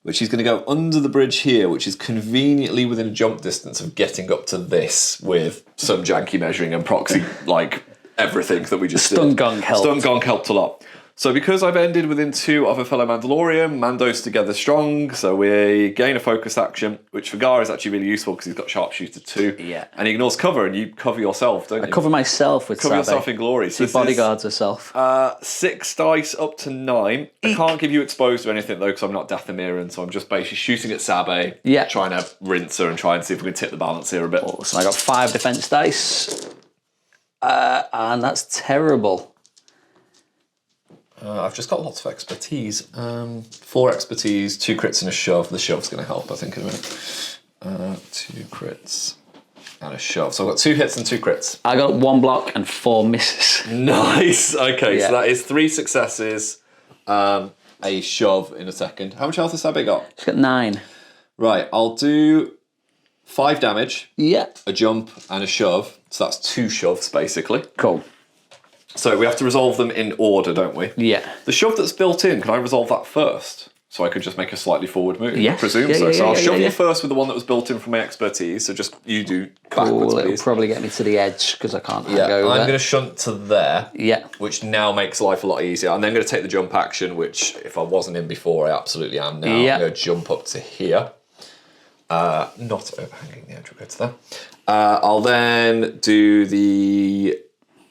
which he's going to go under the bridge here, which is conveniently within a jump distance of getting up to this with some janky measuring and proxy, like everything that we just did. Stun Gong helped. Stun Gong helped a lot. So because I've ended within 2 of a fellow Mandalorian, Mando's together strong, so we gain a focus action, which for Gar is actually really useful because he's got Sharpshooter 2. Yeah. And he ignores cover, and you cover yourself, don't you? I cover myself with Cover Sabe. yourself in glory. She bodyguards herself. 6 dice up to 9. I can't give you exposed to anything though because I'm not Dathomir, so I'm just basically shooting at Sabe, trying to rinse her and try and see if we can tip the balance here a bit. So I got 5 defense dice, and that's terrible. I've just got lots of expertise. 4 expertise, 2 crits and a shove. The shove's going to help, I think, in a minute. 2 crits and a shove. So I've got 2 hits and 2 crits. I got 1 block and 4 misses. Nice. Okay, so that is 3 successes, a shove in a second. How much health has Sabe got? She's got 9. Right, I'll do 5 damage, Yeah. a jump and a shove. So that's 2 shoves, basically. Cool. So we have to resolve them in order, don't we? Yeah. The shove that's built in, can I resolve that first? So I could just make a slightly forward move? Yes. I presume Yeah, so. yeah, So I'll yeah, shove yeah. you first with the one that was built in from my expertise. So just you do Cool. backwards, It'll please. probably get me to the edge because I can't Yeah, go I'm there. going to shunt to there. Yeah. Which now makes life a lot easier. I'm then going to take the jump action, which if I wasn't in before, I absolutely am now. Yeah. I'm going to jump up to here. Not overhanging the edge, we'll go to there. I'll then do the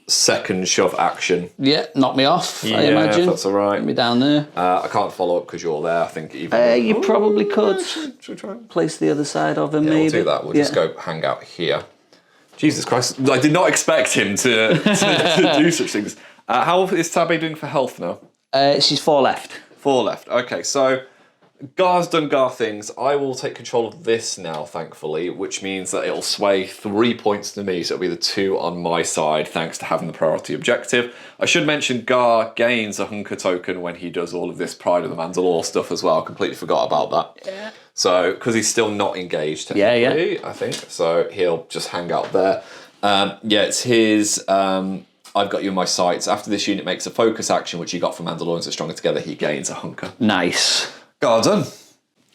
second shove action. Yeah, knock me off, I If imagine. that's all right. Get me down there. I can't follow up because you're there, I think. Even You probably could Should we try? place the other side of him, Yeah, maybe. we'll do that. We'll just go hang out here. Jesus Christ. I did not expect him to do such things. How is Sabe doing for health now? She's 4 left. 4 left. Okay, so Gar's done Gar things. I will take control of this now, thankfully, which means that it'll sway 3 points to me, so it'll be the 2 on my side, thanks to having the priority objective. I should mention Gar gains a hunker token when he does all of this Pride of the Mandalore stuff as well. I completely forgot about that. Yeah. So, because he's still not engaged, technically, I think. So he'll just hang out there. It's his... I've got you in my sights. After this unit makes a focus action, which he got from Mandalorians that stronger together, he gains a hunker. Nice. Gar done.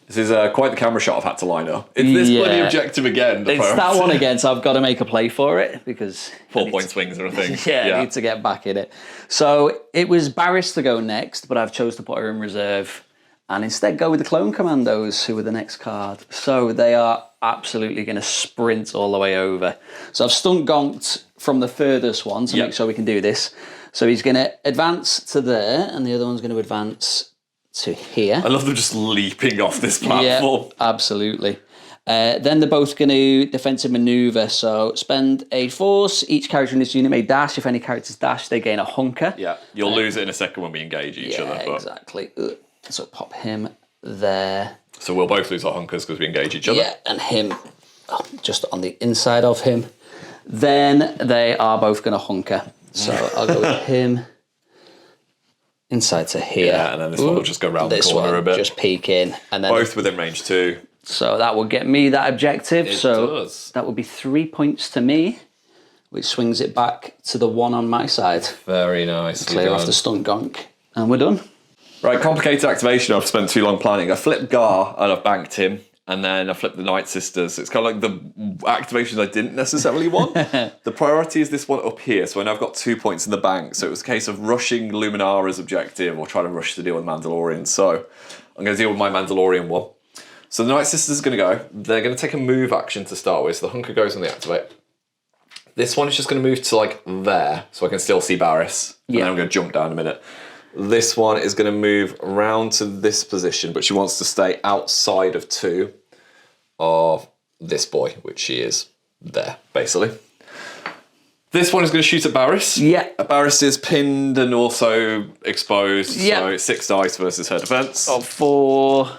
This is quite the camera shot I've had to line up. It's this bloody objective again. It's that one again, so I've got to make a play for it because 4 point swings are a thing. I need to get back in it. So it was Barris to go next, but I've chose to put her in reserve and instead go with the Clone Commandos, who are the next card. So they are absolutely going to sprint all the way over. So I've stunt gonked from the furthest one to make sure we can do this. So he's going to advance to there, and the other one's going to advance to here. I love them just leaping off this platform. Yeah, absolutely. Then they're both going to defensive maneuver. So spend a force. Each character in this unit may dash. If any characters dash, they gain a hunker. Yeah, you'll lose it in a second when we engage each other. But... exactly. So pop him there. So we'll both lose our hunkers because we engage each other. Yeah, and him just on the inside of him. Then they are both going to hunker. So I'll go with him inside to here. Yeah, and then this one will just go round the corner a bit. Just peek in. And then Both within range 2. So that will get me that objective. It so does. that will be 3 points to me, which swings it back to the 1 on my side. Very nice. Clear off the stunt gonk. And we're done. Right, complicated activation. I've spent too long planning. I flipped Gar and I've banked him. And then I flipped the Night Sisters. It's kind of like the activations I didn't necessarily want. The priority is this one up here. So I know I've got 2 points in the bank. So it was a case of rushing Luminara's objective or trying to rush to deal with Mandalorian. So I'm going to deal with my Mandalorian one. So the Night Sisters are going to go. They're going to take a move action to start with. So the hunker goes when they activate. This one is just going to move to like there. So I can still see Barris. And then I'm going to jump down a minute. This one is going to move around to this position, but she wants to stay outside of 2 of this boy, which she is there, basically. This one is going to shoot at Barris. Yeah. Barris is pinned and also exposed, Yeah. so it's 6 dice versus her defense. Got 4.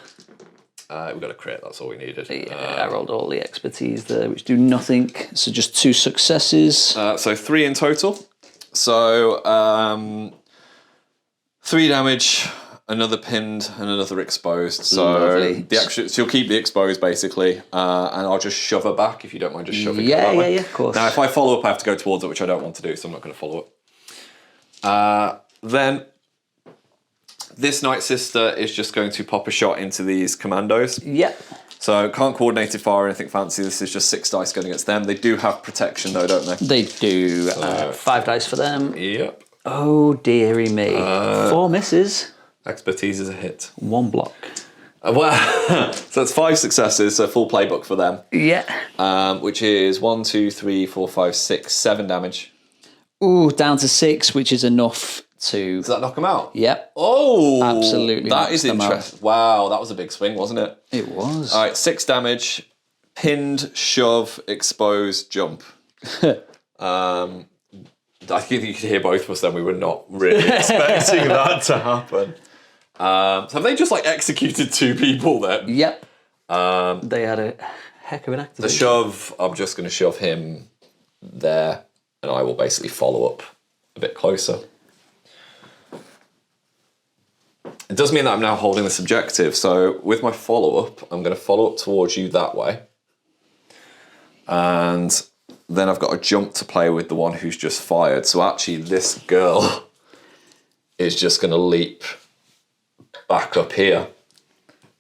We got a crit, that's all we needed. I rolled all the expertise there, which do nothing. So just 2 successes. So 3 in total. So 3 damage, another pinned, and another exposed. So Lovely. so you'll keep the exposed basically, and I'll just shove her back if you don't mind just shoving her Yeah, that way. yeah, of course. Now, if I follow up, I have to go towards it, which I don't want to do, so I'm not going to follow up. Then this Night Sister is just going to pop a shot into these commandos. Yep. So can't coordinated fire or anything fancy. This is just 6 dice going against them. They do have protection though, don't they? They do. 5 dice for them. Yep. Oh, dearie me. 4 misses. Expertise is a hit. 1 block. Well, so that's 5 successes, so full playbook for them. Yeah. Which is 1, 2, 3, 4, 5, 6, 7 damage. Ooh, down to 6, which is enough to... Does that knock them out? Yep. Oh! Absolutely That is knocks them out. interesting. Wow, that was a big swing, wasn't it? It was. All right, 6 damage, pinned, shove, expose, jump. I think you could hear both of us then. We were not really expecting that to happen. So have they just like executed 2 people then? Yep. They had a heck of an activation. The shove, I'm just going to shove him there, and I will basically follow up a bit closer. It does mean that I'm now holding this objective, so with my follow-up, I'm going to follow up towards you that way. And then I've got a jump to play with the one who's just fired. So actually, this girl is just going to leap back up here.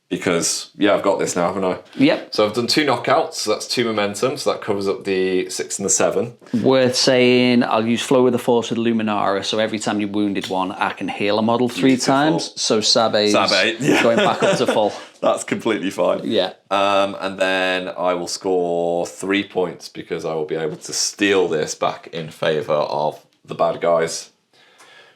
Because, yeah, I've got this now, haven't I? Yep. So I've done 2 knockouts, so that's 2 momentum, so that covers up the 6 and the 7. Worth saying, I'll use Flow with the Force with Luminara, so every time you wounded one, I can heal a model 3 times. So Sabe's yeah. going back up to full. That's completely fine. Yeah. And then I will score 3 points because I will be able to steal this back in favour of the bad guys,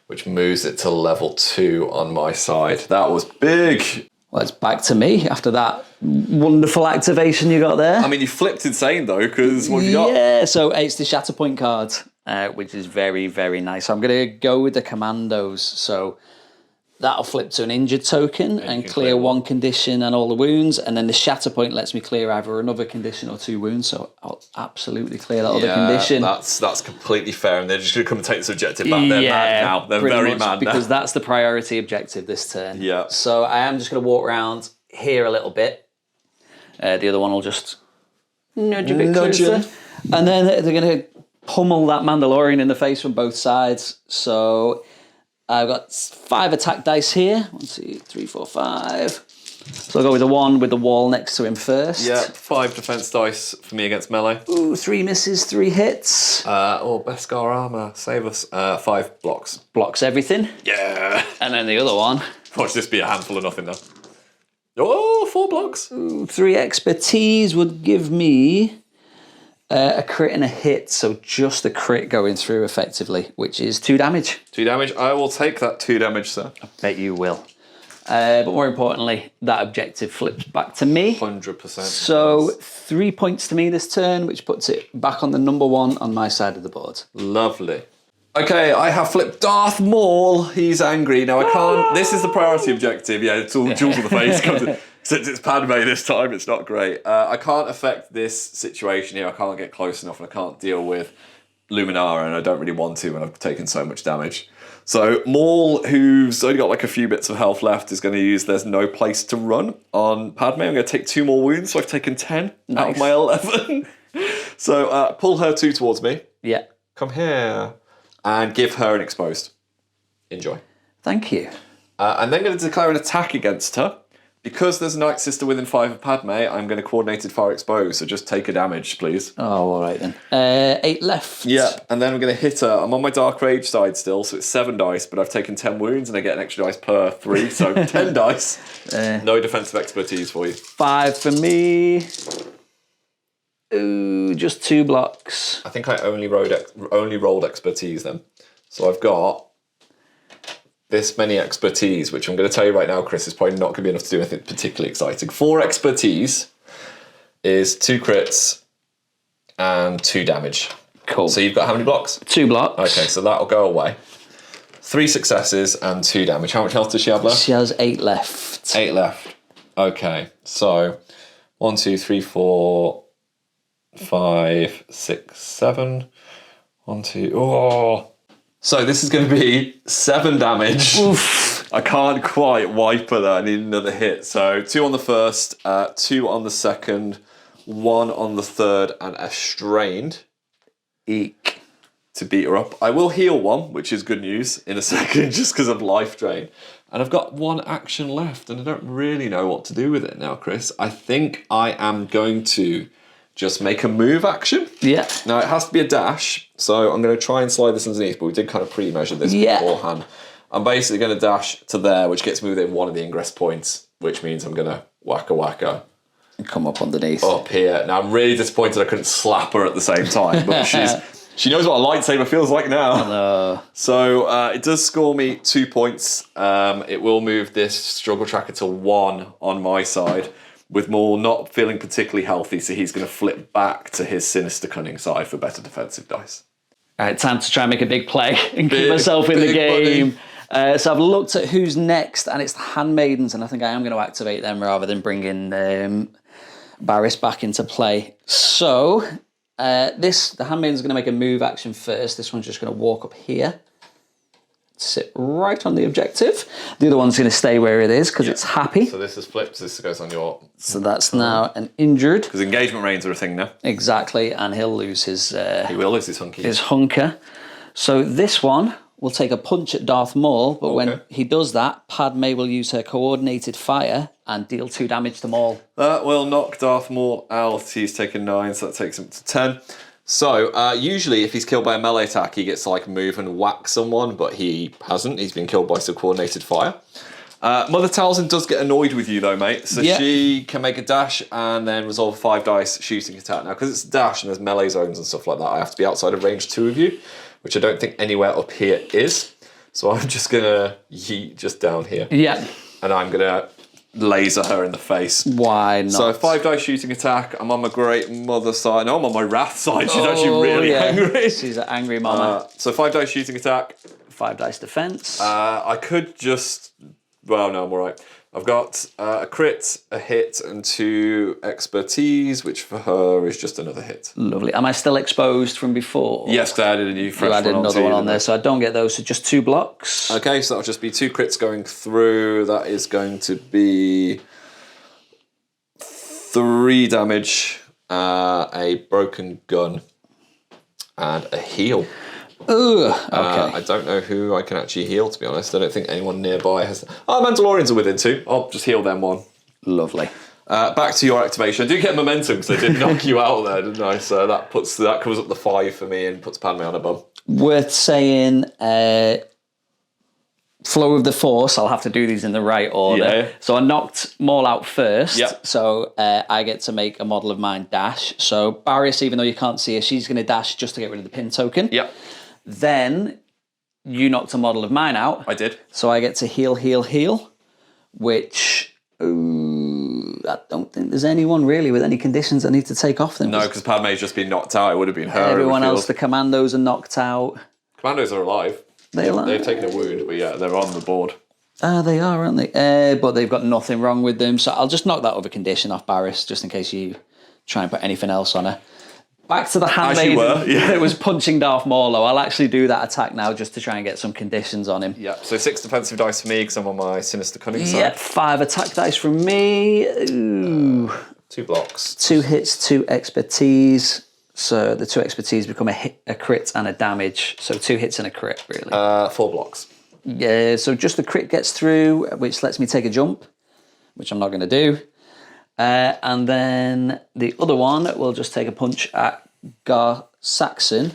which moves it to level 2 on my side. That was big. Well, it's back to me after that wonderful activation you got there. I mean, you flipped insane though, because what have you got? Yeah, so it's the Shatterpoint card, which is very, very nice. So I'm going to go with the Commandos. So that'll flip to an injured token and clear 1 condition and all the wounds. And then the Shatterpoint lets me clear either another condition or 2 wounds. So I'll absolutely clear that other condition. That's completely fair. And they're just going to come and take this objective back. They're mad now. They're very mad now. Because that's the priority objective this turn. Yeah. So I am just going to walk around here a little bit. The other one will just nudge a bit closer. And then they're going to pummel that Mandalorian in the face from both sides. So I've got 5 attack dice here. 1, 2, 3, 4, 5. So I'll go with the 1 with the wall next to him first. Yeah, 5 defense dice for me against melee. Ooh, 3 misses, 3 hits. Beskar armor, save us. 5 blocks. Blocks everything. Yeah. And then the other one. Watch this be a handful of nothing now. Oh, 4 blocks. Ooh, 3 expertise would give me a crit and a hit, so just a crit going through effectively, which is 2 damage. 2 damage. I will take that 2 damage, sir. I bet you will. But more importantly, that objective flips back to me. 100%. So 3 points to me this turn, which puts it back on the number 1 on my side of the board. Lovely. Okay, I have flipped Darth Maul. He's angry. Now I can't... This is the priority objective. Yeah, it's all jewels on the face. Since it's Padme this time, it's not great. I can't affect this situation here. I can't get close enough and I can't deal with Luminara, and I don't really want to when I've taken so much damage. So Maul, who's only got like a few bits of health left, is going to use There's No Place to Run on Padme. I'm going to take 2 more wounds, so I've taken 10 out of my 11. So pull her 2 towards me. Yeah. Come here. And give her an exposed. Enjoy. Thank you. I'm then going to declare an attack against her. Because there's a Night Sister within 5 of Padme, I'm going to coordinated fire expose, so just take a damage, please. Oh, all right then. 8 left. Yeah, and then I'm going to hit her. I'm on my Dark Rage side still, so it's 7 dice, but I've taken 10 wounds and I get an extra dice per 3, so 10 dice. No defensive expertise for you. 5 for me. Ooh, just 2 blocks. I think I only rolled expertise then. So I've got this many expertise, which I'm going to tell you right now, Chris, is probably not going to be enough to do anything particularly exciting. 4 expertise is 2 crits and 2 damage. Cool. So you've got how many blocks? 2 blocks. Okay, so that'll go away. 3 successes and 2 damage. How much health does she have left? She has 8 left. 8 left. Okay, so 1, 2, 3, 4, 5, 6, 7. 1, 2. Oh. So this is going to be 7 damage. Oof. I can't quite wipe her there. I need another hit. So 2 on the first, 2 on the second, 1 on the third, and a strained. Eek. To beat her up. I will heal 1, which is good news, in a second, just because of life drain. And I've got 1 action left, and I don't really know what to do with it now, Chris. I think I am going to just make a move action. Yeah. Now, it has to be a dash, so I'm going to try and slide this underneath, but we did kind of pre-measure this beforehand. I'm basically going to dash to there, which gets me within 1 of the ingress points, which means I'm going to whack-a-whack-a. And come up underneath. Up here. Now, I'm really disappointed I couldn't slap her at the same time, but she knows what a lightsaber feels like now. So it does score me 2 points. It will move this struggle tracker to 1 on my side, with Maul not feeling particularly healthy, so he's going to flip back to his sinister cunning side for better defensive dice. All right, time to try and make a big play and keep myself in the game. So I've looked at who's next, and it's the Handmaidens, and I think I am going to activate them rather than bringing Barriss back into play. So the Handmaiden's going to make a move action first. This one's just going to walk up here, sit right on the objective. The other one's going to stay where it is because it's happy. So this is flipped. This goes on your... So that's now an injured. Because engagement reins are a thing now. Exactly, and he'll lose his... he will lose his hunky. His hunker. So this one will take a punch at Darth Maul, but when he does that, Padme will use her coordinated fire and deal 2 damage to Maul. That will knock Darth Maul out. He's taken 9, so that takes him to 10. So, usually if he's killed by a melee attack, he gets to move and whack someone, but he hasn't. He's been killed by some coordinated fire. Mother Talzin does get annoyed with you though, mate. So she can make a dash and then resolve a 5 dice shooting attack. Now, because it's a dash and there's melee zones and stuff like that, I have to be outside of range 2 of you, which I don't think anywhere up here is. So I'm just going to yeet just down here. Yeah. And I'm going to laser her in the face. Why not? So 5 dice shooting attack. I'm on my great mother side. No, I'm on my wrath side. She's actually really angry. She's an angry mama. So 5 dice shooting attack. 5 dice defense. I could just... Well, no, I'm all right. I've got a crit, a hit, and 2 expertise, which for her is just another hit. Lovely. Am I still exposed from before? Yes, because I added a new fresh one. You added another one on there, so I don't get those. So just 2 blocks. Okay, so that'll just be 2 crits going through. That is going to be 3 damage, a broken gun, and a heal. Ooh, okay. I don't know who I can actually heal, to be honest. I don't think anyone nearby has... Oh, Mandalorians are within 2. I'll just heal them 1. Lovely. Back to your activation. I do get momentum because I did knock you out there, didn't I? So that covers up the 5 for me and puts Padme on her bum. Worth saying, flow of the Force, I'll have to do these in the right order. Yeah. So I knocked Maul out first. Yep. So I get to make a model of mine dash. So Barriss, even though you can't see her, she's going to dash just to get rid of the pin token. Yep. Then you knocked a model of mine out. I did. So I get to heal, which I don't think there's anyone really with any conditions I need to take off them. No, because Padme's just been knocked out. It would have been her. Everyone else, the commandos are knocked out. Commandos are alive. They've taken a wound, but yeah, they're on the board. They are, aren't they? But they've got nothing wrong with them. So I'll just knock that other condition off Barriss, just in case you try and put anything else on her. Back to the handmaiden that was punching Darth Maul. I'll actually do that attack now just to try and get some conditions on him. Yeah, so 6 defensive dice for me because I'm on my sinister cunning side. Yep, 5 attack dice from me. Ooh. 2 blocks. 2 hits, 2 expertise. So the 2 expertise become a hit, a crit, and a damage. So 2 hits and a crit, really. 4 blocks. Yeah, so just the crit gets through, which lets me take a jump, which I'm not going to do. And then the other one will just take a punch at Gar Saxon.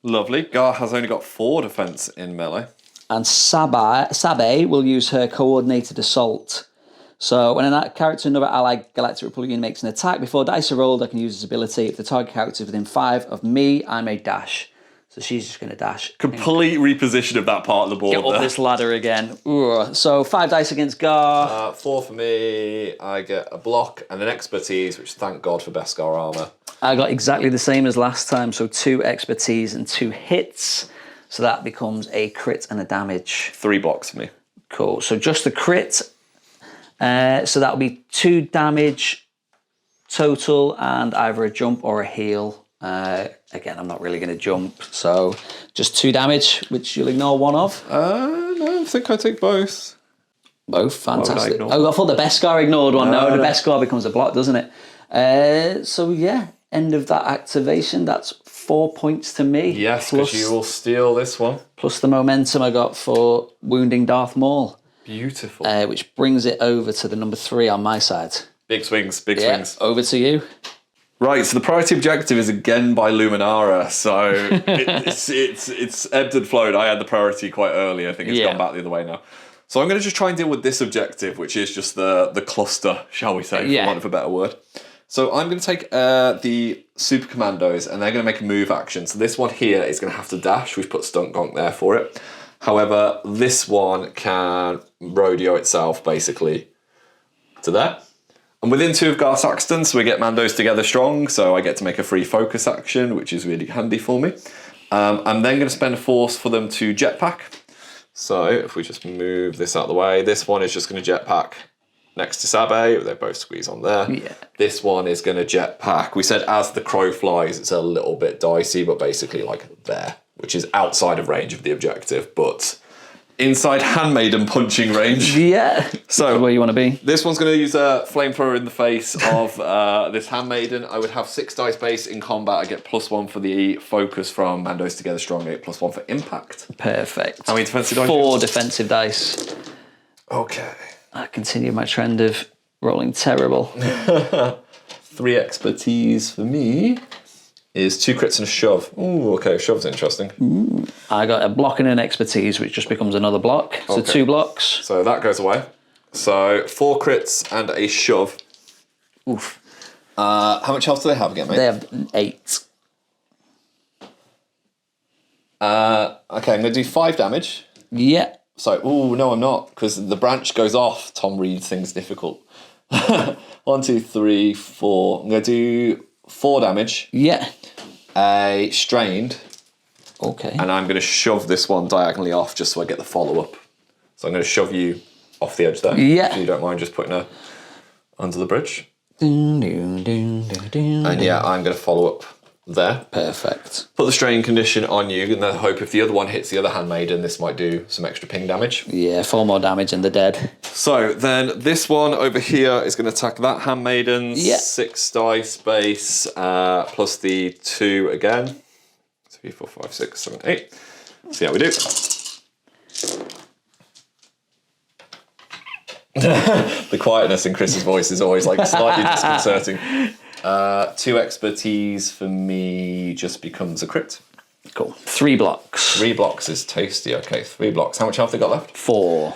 Lovely. Gar has only got 4 defense in melee. And Sabe will use her coordinated assault. So when a character in another allied Galactic Republican makes an attack, before dice are rolled, I can use this ability. If the target character is within 5 of me, I may dash. So she's just going to dash. Complete reposition of that part of the board. Get up this ladder again. Ooh. So 5 dice against Gar. 4 for me. I get a block and an expertise, which thank God for Beskar armor. I got exactly the same as last time. So 2 expertise and 2 hits. So that becomes a crit and a damage. 3 blocks for me. Cool. So just the crit So that'll be 2 damage total and either a jump or a heal. Again, I'm not really going to jump, so just 2 damage, which you'll ignore one of. No, I think I take both. Both, fantastic. ignore Oh, I thought the Beskar ignored one. No, the no. Beskar becomes a block, doesn't it? So yeah, end of that activation. That's 4 points to me. Yes, because you will steal this one. Plus the momentum I got for wounding Darth Maul. Beautiful. Which brings it over to the number 3 on my side. Big swings, big swings. Over to you. Right, so the priority objective is again by Luminara, so it's ebbed and flowed. I had the priority quite early. I think it's gone back the other way now. So I'm going to just try and deal with this objective, which is just the cluster, shall we say, for want of a better word. So I'm going to take the Super Commandos, and they're going to make a move action. So this one here is going to have to dash. We've put Stunt Gonk there for it. However, this one can rodeo itself, basically, to there. I'm within 2 of Gar Saxton, so we get Mandos together strong, so I get to make a free focus action, which is really handy for me. I'm then going to spend a force for them to jetpack. So if we just move this out of the way, this one is just going to jetpack next to Sabe. They both squeeze on there. Yeah. This one is going to jetpack. We said as the crow flies, it's a little bit dicey, but basically like there, which is outside of range of the objective, but inside handmaiden punching range. Yeah. So where you want to be. This one's going to use a flamethrower in the face of this handmaiden. I would have 6 dice base in combat. I get +1 for the focus from Mandos Together Strong. I get +1 for impact. Perfect. How many defensive dice? 4 defensive dice. Okay. I continue my trend of rolling terrible. 3 expertise for me is 2 crits and a shove. Ooh, okay, shove's interesting. I got a block and an expertise, which just becomes another block. So 2 blocks. So that goes away. So 4 crits and a shove. Oof. How much health do they have again, mate? They have 8. Okay, I'm going to do 5 damage. Yeah. So, no, I'm not, because the branch goes off. Tom reads things difficult. 1, 2, 3, 4. I'm going to do 4 damage. Yeah. A strained. Okay. And I'm going to shove this one diagonally off just so I get the follow-up. So I'm going to shove you off the edge there. Yeah. If you don't mind just putting her under the bridge. And yeah, I'm going to follow up there. Perfect. Put the strain condition on you, and then hope if the other one hits the other handmaiden, this might do some extra ping damage. Yeah, 4 more damage and they're dead. So then this one over here is going to attack that handmaiden. Yeah. 6 dice base plus the 2 again. 3, 4, 5, 6, 7, 8. See how we do. The quietness in Chris's voice is always like slightly disconcerting. 2 expertise for me just becomes a crit. Cool. 3 blocks. 3 blocks is tasty. Okay, 3 blocks. How much health they got left? 4.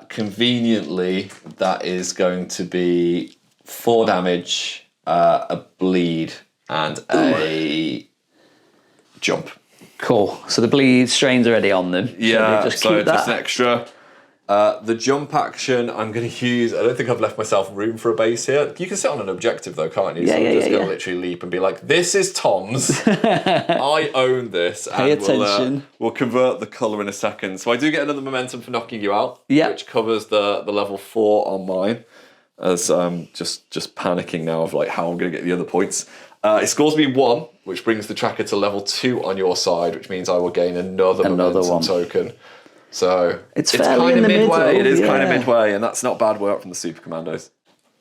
Conveniently, that is going to be 4 damage, a bleed, and a jump. Cool. So the bleed strain's already on them. Yeah, just so keep that. just an extra. The jump action, I'm going to use. I don't think I've left myself room for a base here. You can sit on an objective though, can't you? Yeah, so I'm just going to yeah. literally leap and be like, "This is Tom's. I own this." Pay and attention. We'll convert the colour in a second. So I do get another momentum for knocking you out, Yeah. which covers the level 4 on mine. As just panicking now of like how I'm going to get the other points. It scores me 1, which brings the tracker to level 2 on your side, which means I will gain another momentum one. token. So It's kind fairly of in the midway. middle, It is kind of yeah. midway, and that's not bad work from the Super Commandos.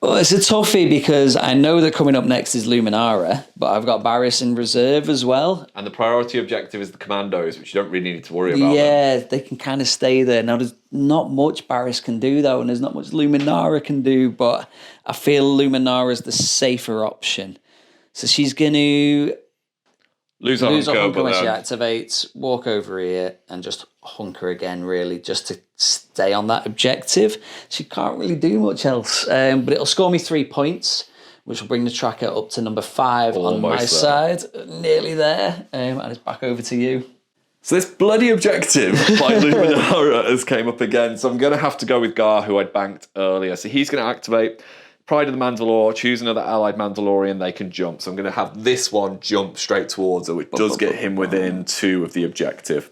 Well, it's a toughie because I know that coming up next is Luminara, but I've got Barriss in reserve as well. And the priority objective is the Commandos, which you don't really need to worry about. Yeah, they can kind of stay there. Now, there's not much Barriss can do, though, and there's not much Luminara can do, but I feel Luminara is the safer option. So she's going to Lose a lose a hunker, hunker when but she activates, walk over here, and just hunker again, really, just to stay on that objective. She can't really do much else, but it'll score me 3 points, which will bring the tracker up to number 5 on my Almost side. Nearly there, and it's back over to you. So this bloody objective by Luminara has came up again. So I'm going to have to go with Gar, who I'd banked earlier. So he's going to activate Pride of the Mandalore, choose another allied Mandalorian, they can jump. So I'm going to have this one jump straight towards her, which does get him within 2 of the objective.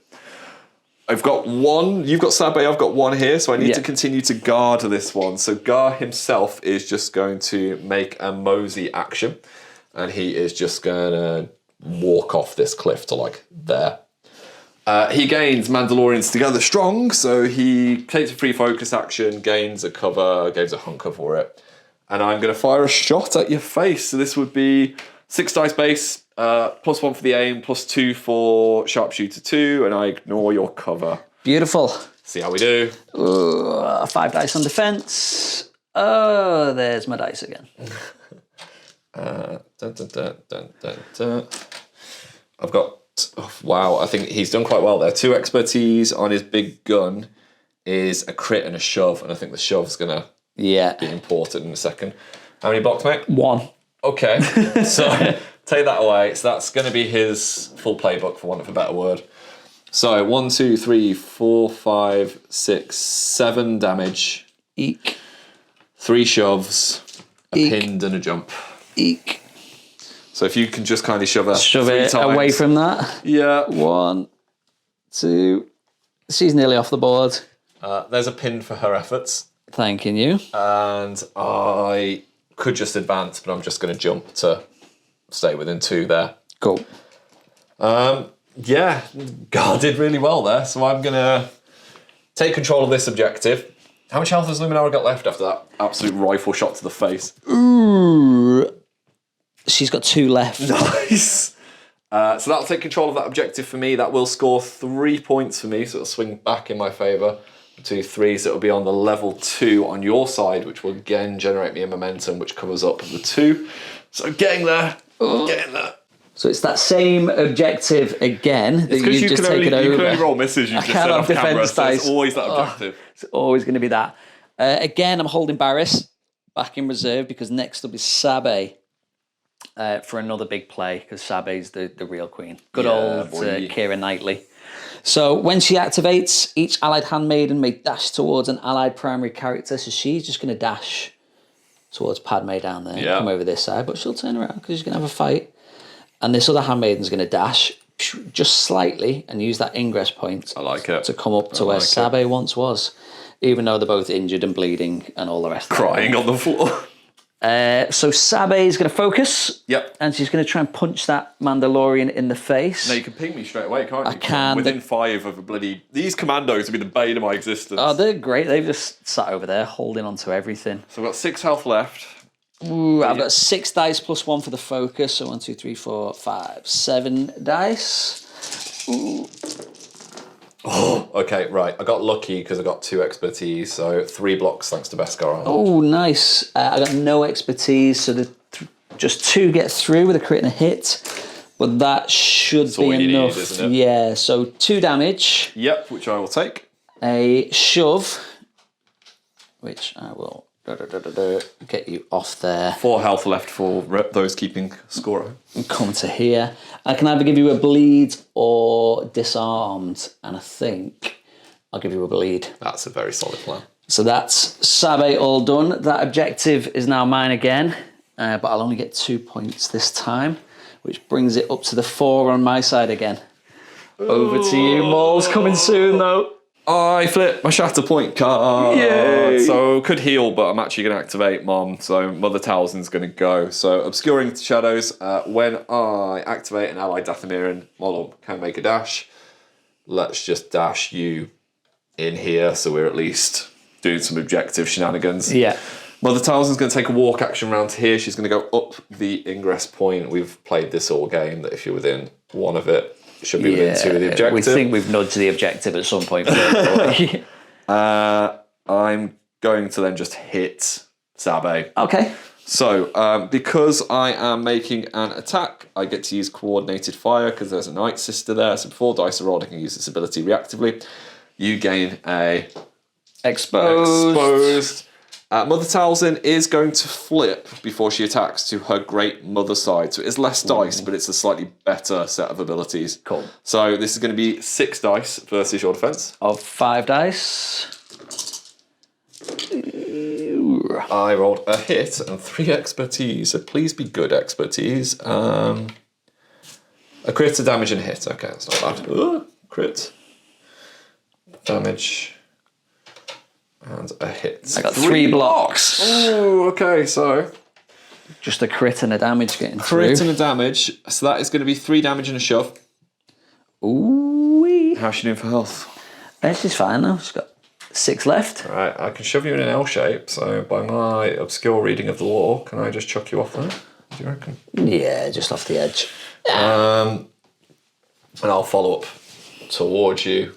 I've got one. You've got Sabe. I've got one here, so I need Yeah. to continue to guard this one. So Gar himself is just going to make a mosey action, and he is just going to walk off this cliff to like there. He gains Mandalorians Together Strong, so he takes a free focus action, gains a cover, gains a hunker for it, and I'm going to fire a shot at your face. So this would be 6 dice base. +1 for the aim, +2 for sharpshooter 2, and I ignore your cover. Beautiful. See how we do. 5 dice on defense. Oh, there's my dice again. Dun, dun, dun, dun, dun, dun. I've got, wow, I think he's done quite well there. 2 expertise on his big gun is a crit and a shove, and I think the shove's going to be important in a second. How many blocks, mate? 1. Okay, so take that away. So that's going to be his full playbook, for want of a better word. So 1, 2, 3, 4, 5, 6, 7 damage. Eek. 3 shoves, a Eek. pinned and a jump. Eek. So if you can just kindly shove it 3 times. away from that. Yeah. 1, 2. She's nearly off the board. There's a pin for her efforts. Thanking you. And I could just advance, but I'm just going to jump to stay within 2 there. Cool. Yeah, God did really well there. So I'm going to take control of this objective. How much health has Luminara got left after that absolute rifle shot to the face? Ooh. She's got 2 left. Nice. So that'll take control of that objective for me. That will score 3 points for me, so it'll swing back in my favour. 2, 3, so it'll be on the level 2 on your side, which will again generate me a momentum, which covers up the 2. So getting there, getting there. So it's that same objective again that you've just taken over. You can only roll misses, you just said off camera, so it's always that objective. It's always going to be that. Again, I'm holding Barris back in reserve because next up is Sabe for another big play, because Sabe's the real queen. Good old Keira Knightley. So when she activates, each allied handmaiden may dash towards an allied primary character. So she's just going to dash towards Padme down there, come over this side, but she'll turn around because she's going to have a fight. And this other handmaiden's going to dash just slightly and use that ingress point to come up to where Sabe once was, even though they're both injured and bleeding and all the rest of it. Crying on the floor. So Sabe is going to focus. Yep. And she's going to try and punch that Mandalorian in the face. No, you can ping me straight away, can't you? I can. Within 5 of a bloody... These commandos would be the bane of my existence. Oh, they're great. They've just sat over there holding on to everything. So I've got 6 health left. Ooh, I've got 6 dice plus 1 for the focus. So 1, 2, 3, 4, 5, 7 dice. Ooh. Oh, okay, right. I got lucky because I got 2 expertise, so 3 blocks thanks to Beskar. Oh, nice. I got no expertise, so just 2 get through with a crit and a hit, but that should be enough. Need, isn't it? Yeah, so 2 damage. Yep, which I will take. A shove, which I will get you off there. 4 health left for those keeping score. And come to here. I can either give you a bleed or disarmed, and I think I'll give you a bleed. That's a very solid plan. So that's Sabe all done. That objective is now mine again, but I'll only get 2 points this time, which brings it up to the 4 on my side again. Over to you. Maul's coming soon, though. I flip my Shatterpoint card. Yay. So could heal, but I'm actually going to activate Mom. So Mother Talzin's going to go. So obscuring shadows. When I activate an ally Dathomir and Maul can make a dash. Let's just dash you in here, so we're at least doing some objective shenanigans. Yeah. Mother Talzin's going to take a walk action round here. She's going to go up the ingress point. We've played this all game that if you're within 1 of it, should be within 2 of the objective. We think we've nudged the objective at some point. I'm going to then just hit Sabe. Okay. So, because I am making an attack, I get to use coordinated fire because there's a Night Sister there. So before dice are rolled, I can use this ability reactively. You gain a exposed. Mother Talzin is going to flip before she attacks to her great mother side. So it is less dice, but it's a slightly better set of abilities. Cool. So this is going to be 6 dice versus your defense. Of 5 dice. I rolled a hit and 3 expertise, so please be good expertise. A crit, a damage, and a hit. Okay, that's not bad. Crit. damage. And a hit. I got 3 blocks. Oh, okay, so... Just a crit and a damage getting Crit through. and a damage. So that is going to be 3 damage and a shove. Ooh. How's she doing for health? She's fine now. She's got 6 left. Right, I can shove you in an L shape, so by my obscure reading of the law, can I just chuck you off there? Do you reckon? Yeah, just off the edge. And I'll follow up towards you.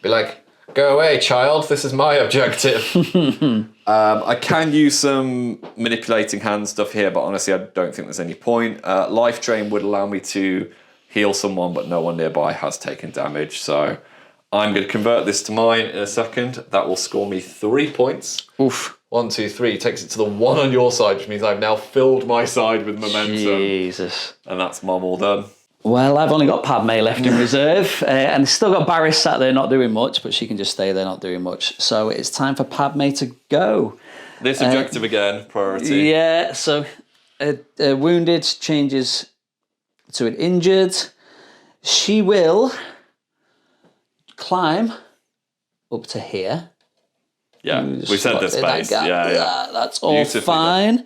Be like, go away, child, this is my objective. I can use some manipulating hand stuff here, but honestly, I don't think there's any point. Life Drain would allow me to heal someone, but no one nearby has taken damage, so I'm going to convert this to mine in a second. That will score me 3 points. Oof. 1, 2, 3 takes it to the 1 on your side, which means I've now filled my side with momentum. Jesus. And that's mom all done. Well, I've only got Padme left in reserve, and still got Barris sat there not doing much, but she can just stay there not doing much. So it's time for Padme to go. This objective again, priority. Yeah, so wounded changes to an injured. She will climb up to here. Yeah, we said the space. Yeah. That's all fine.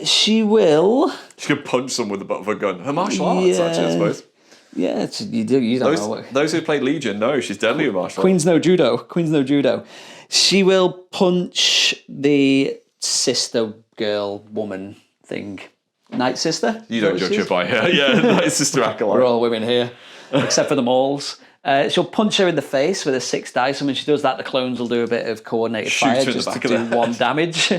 She will... She could punch someone with the butt of a gun. Her martial arts, actually, I suppose. Yeah, you don't know. Those who played Legion know she's deadly with martial arts. Queen's no judo. She will punch the sister girl woman thing. Night sister? You don't judge her by her. Yeah, Night Sister Acolyte. We're all women here, except for the Mauls. She'll punch her in the face with a 6 dice, and when she does that, the clones will do a bit of coordinated fire just to do 1 damage.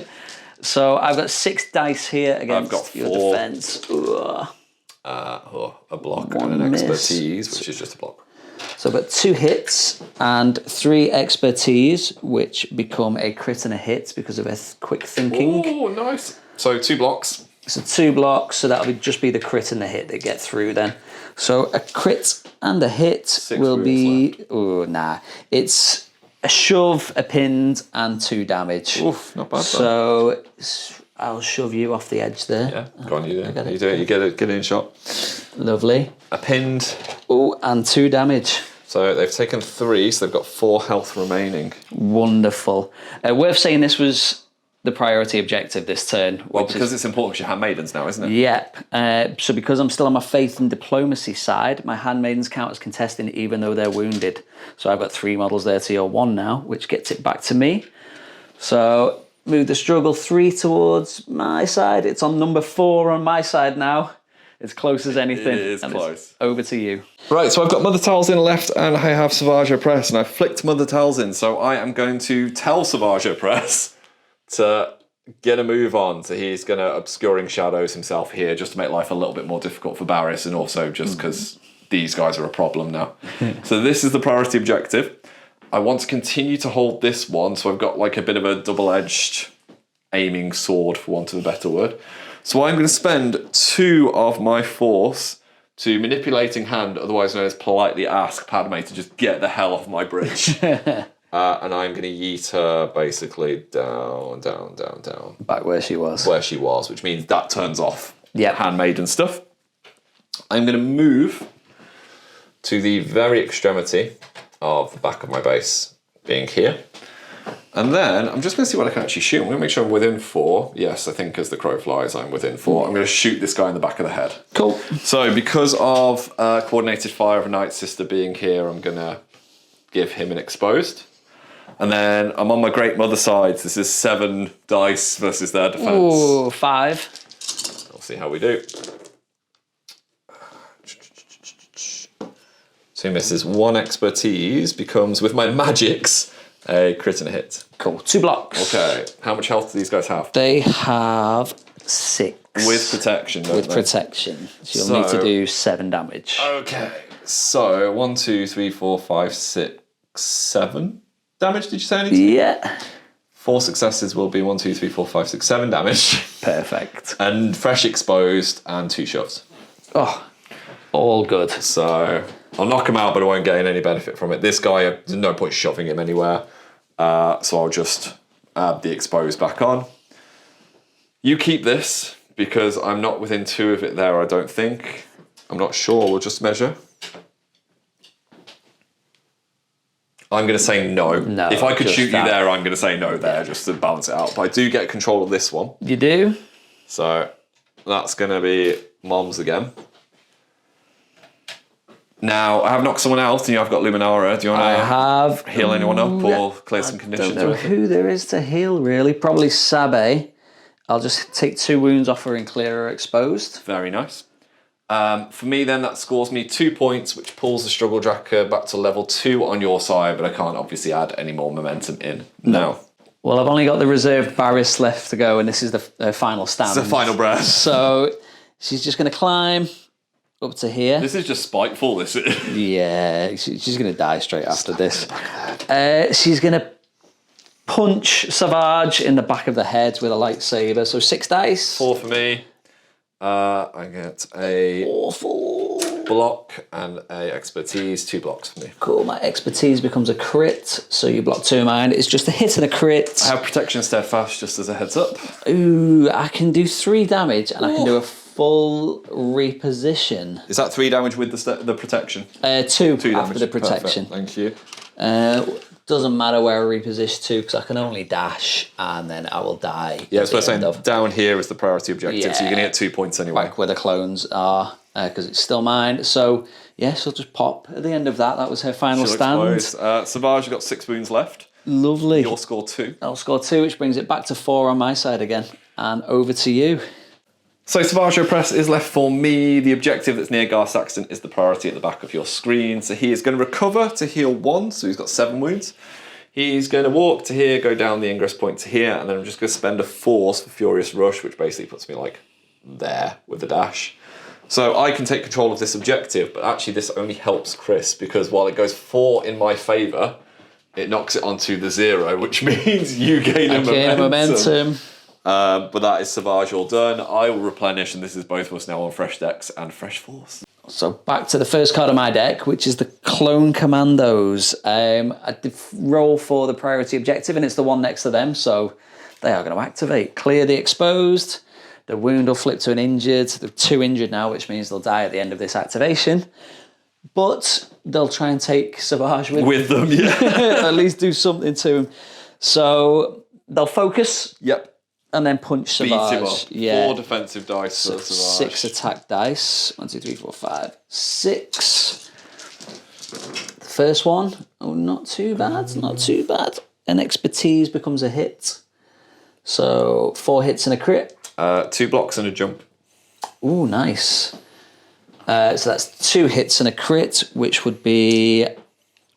So I've got 6 dice here against your defense. A block and an expertise, which is just a block. So I've got 2 hits and 3 expertise, which become a crit and a hit because of a quick thinking. Oh, nice. So 2 blocks. So 2 blocks, so that'll just be the crit and the hit that get through then. So a crit and a hit will be... Oh, nah. It's a shove, a pinned, and 2 damage. Oof, not bad. So I'll shove you off the edge there. Yeah, go on, you do it. You do it, you get it in shot. Lovely. A pinned. Oh, and 2 damage. So they've taken 3, so they've got 4 health remaining. Wonderful. Worth saying this was the priority objective this turn. Well, because it's important because you're handmaidens now, isn't it? Yep. So because I'm still on my faith and diplomacy side, my handmaidens count as contesting even though they're wounded. So I've got 3 models there to your 1 now, which gets it back to me. So move the struggle 3 towards my side. It's on number 4 on my side now. As close as anything. It is close. Over to you. Right, so I've got Mother Talzin left and I have Savage Opress, and I've flicked Mother Talzin, so I am going to tell Savage Opress to get a move on. So he's going to Obscuring Shadows himself here just to make life a little bit more difficult for Barris, and also just because these guys are a problem now. So this is the priority objective. I want to continue to hold this one, so I've got like a bit of a double-edged aiming sword, for want of a better word. So I'm going to spend 2 of my force to Manipulating Hand, otherwise known as politely ask Padme to just get the hell off my bridge. And I'm going to yeet her basically down. Back where she was. Which means that turns off Yep. handmaiden stuff. I'm going to move to the very extremity of the back of my base, being here. And then I'm just going to see what I can actually shoot. I'm going to make sure I'm within 4. Yes, I think as the crow flies, I'm within 4. I'm going to shoot this guy in the back of the head. Cool. So because of coordinated fire of a Night Sister being here, I'm going to give him an exposed. And then I'm on my Great Mother side. This is 7 dice versus their defense. Ooh, 5. We'll see how we do. 2 misses. 1 expertise becomes, with my magics, a crit and a hit. Cool. 2 blocks. Okay. How much health do these guys have? They have 6. With protection, don't With they? protection. So you'll need to do 7 damage. Okay. So 1, 2, 3, 4, 5, 6, 7 damage, did you say I need to do? Yeah. 4 successes will be 1, 2, 3, 4, 5, 6, 7 damage. Perfect. And fresh exposed and 2 shoves. Oh, all good. So I'll knock him out, but I won't gain any benefit from it. This guy, there's no point shoving him anywhere. So I'll just add the exposed back on. You keep this, because I'm not within 2 of it there, I don't think. I'm not sure, we'll just measure. I'm going to say no. No, if I could just shoot that. you there, I'm going to say no there, just to balance it out. But I do get control of this one. You do? So that's going to be Mom's again. Now, I have knocked someone out, and I've got Luminara. Do you want to heal anyone up or clear some conditions? I don't know who there is to heal, really. Probably Sabe. I'll just take 2 wounds off her and clear her exposed. Very nice. For me, then, that scores me 2 points, which pulls the struggle tracker back to level 2 on your side, but I can't obviously add any more momentum in. No. Well, I've only got the reserved Barriss left to go, and this is the final stand. It's the final breath. So she's just going to climb up to here. This is just spiteful, this is. Yeah, she's going to die straight after this. She's going to punch Savage in the back of the head with a lightsaber. So 6 dice. 4 for me. I get a Awful. block and a expertise. 2 blocks for me. Cool, my expertise becomes a crit, so you block 2 of mine. It's just a hit and a crit. I have protection steadfast, just as a heads up. Ooh, I can do 3 damage, and I can do a full reposition. Is that 3 damage with the protection? 2 2 after damage. the protection. Perfect. Thank you. Doesn't matter where I reposition to, because I can only dash, and then I will die. Yeah, so I'm saying down here is the priority objective, so you're going to Yeah. get 2 points anyway. Back where the clones are, because it's still mine. So, yeah, she'll just pop at the end of that. That was her final stand. Savage, you've got 6 wounds left. Lovely. You'll score 2. I'll score 2, which brings it back to 4 on my side again. And over to you. So Savage Press is left for me. The objective that's near Gar Saxton is the priority at the back of your screen. So he is going to recover to heal 1, so he's got 7 wounds. He's going to walk to here, go down the ingress point to here, and then I'm just going to spend a force for Furious Rush, which basically puts me like there with the dash. So I can take control of this objective, but actually this only helps Chris, because while it goes 4 in my favour, it knocks it onto the 0, which means you gain a momentum. But that is Savage all done. I will replenish, and this is both of us now on fresh decks and fresh force. So back to the first card of my deck, which is the Clone Commandos. I did roll for the priority objective, and it's the one next to them, so they are going to activate. Clear the exposed. The wound will flip to an injured. They're 2 injured now, which means they'll die at the end of this activation. But they'll try and take Savage with them, yeah. at least do something to him. So they'll focus. Yep. And then punch Savage. Beat him up. Yeah. 4 defensive dice for Savage. 6 attack dice. 1, 2, 3, 4, 5, 6. The first one. Oh, not too bad. Not too bad. An expertise becomes a hit. So 4 hits and a crit. 2 blocks and a jump. Ooh, nice. So that's 2 hits and a crit, which would be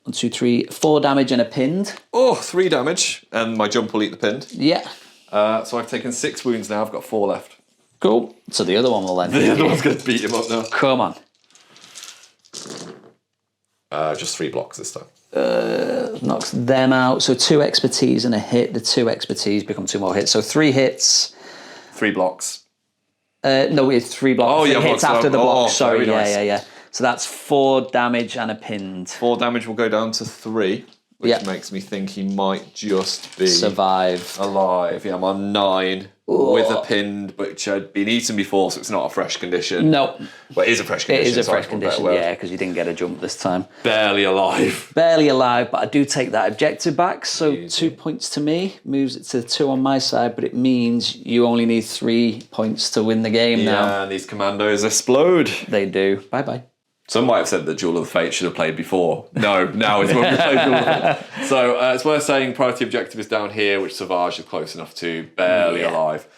1, 2, 3, 4 damage and a pinned. Oh, 3 damage, and my jump will eat the pinned. Yeah. So I've taken 6 wounds now. I've got 4 left. Cool. So the other one will then. The other one's going to beat him up now. Come on. Just 3 blocks this time. Knocks them out. So 2 expertise and a hit. The 2 expertise become 2 more hits. So 3 hits. 3 blocks. No, it's 3 blocks. Oh, 3 yeah, hits blocks. after the block. Sorry, very nice. yeah. So that's 4 damage and a pinned. 4 damage will go down to 3, which Yep. makes me think he might just be Survive. alive. Yeah, I'm on 9 with a pinned, which had been eaten before, so it's not a fresh condition. No. Well, it is a fresh condition. It is a sorry, fresh for a better condition, word. yeah, because you didn't get a jump this time. Barely alive. Barely alive, but I do take that objective back. So 2 points to me, moves it to 2 on my side, but it means you only need 3 points to win the game now. Yeah, and these commandos explode. They do. Bye-bye. Some might have said that Duel of the Fates should have played before. No, now is when we play Duel of the Fates. So it's worth saying priority objective is down here, which Savage is close enough to, barely alive.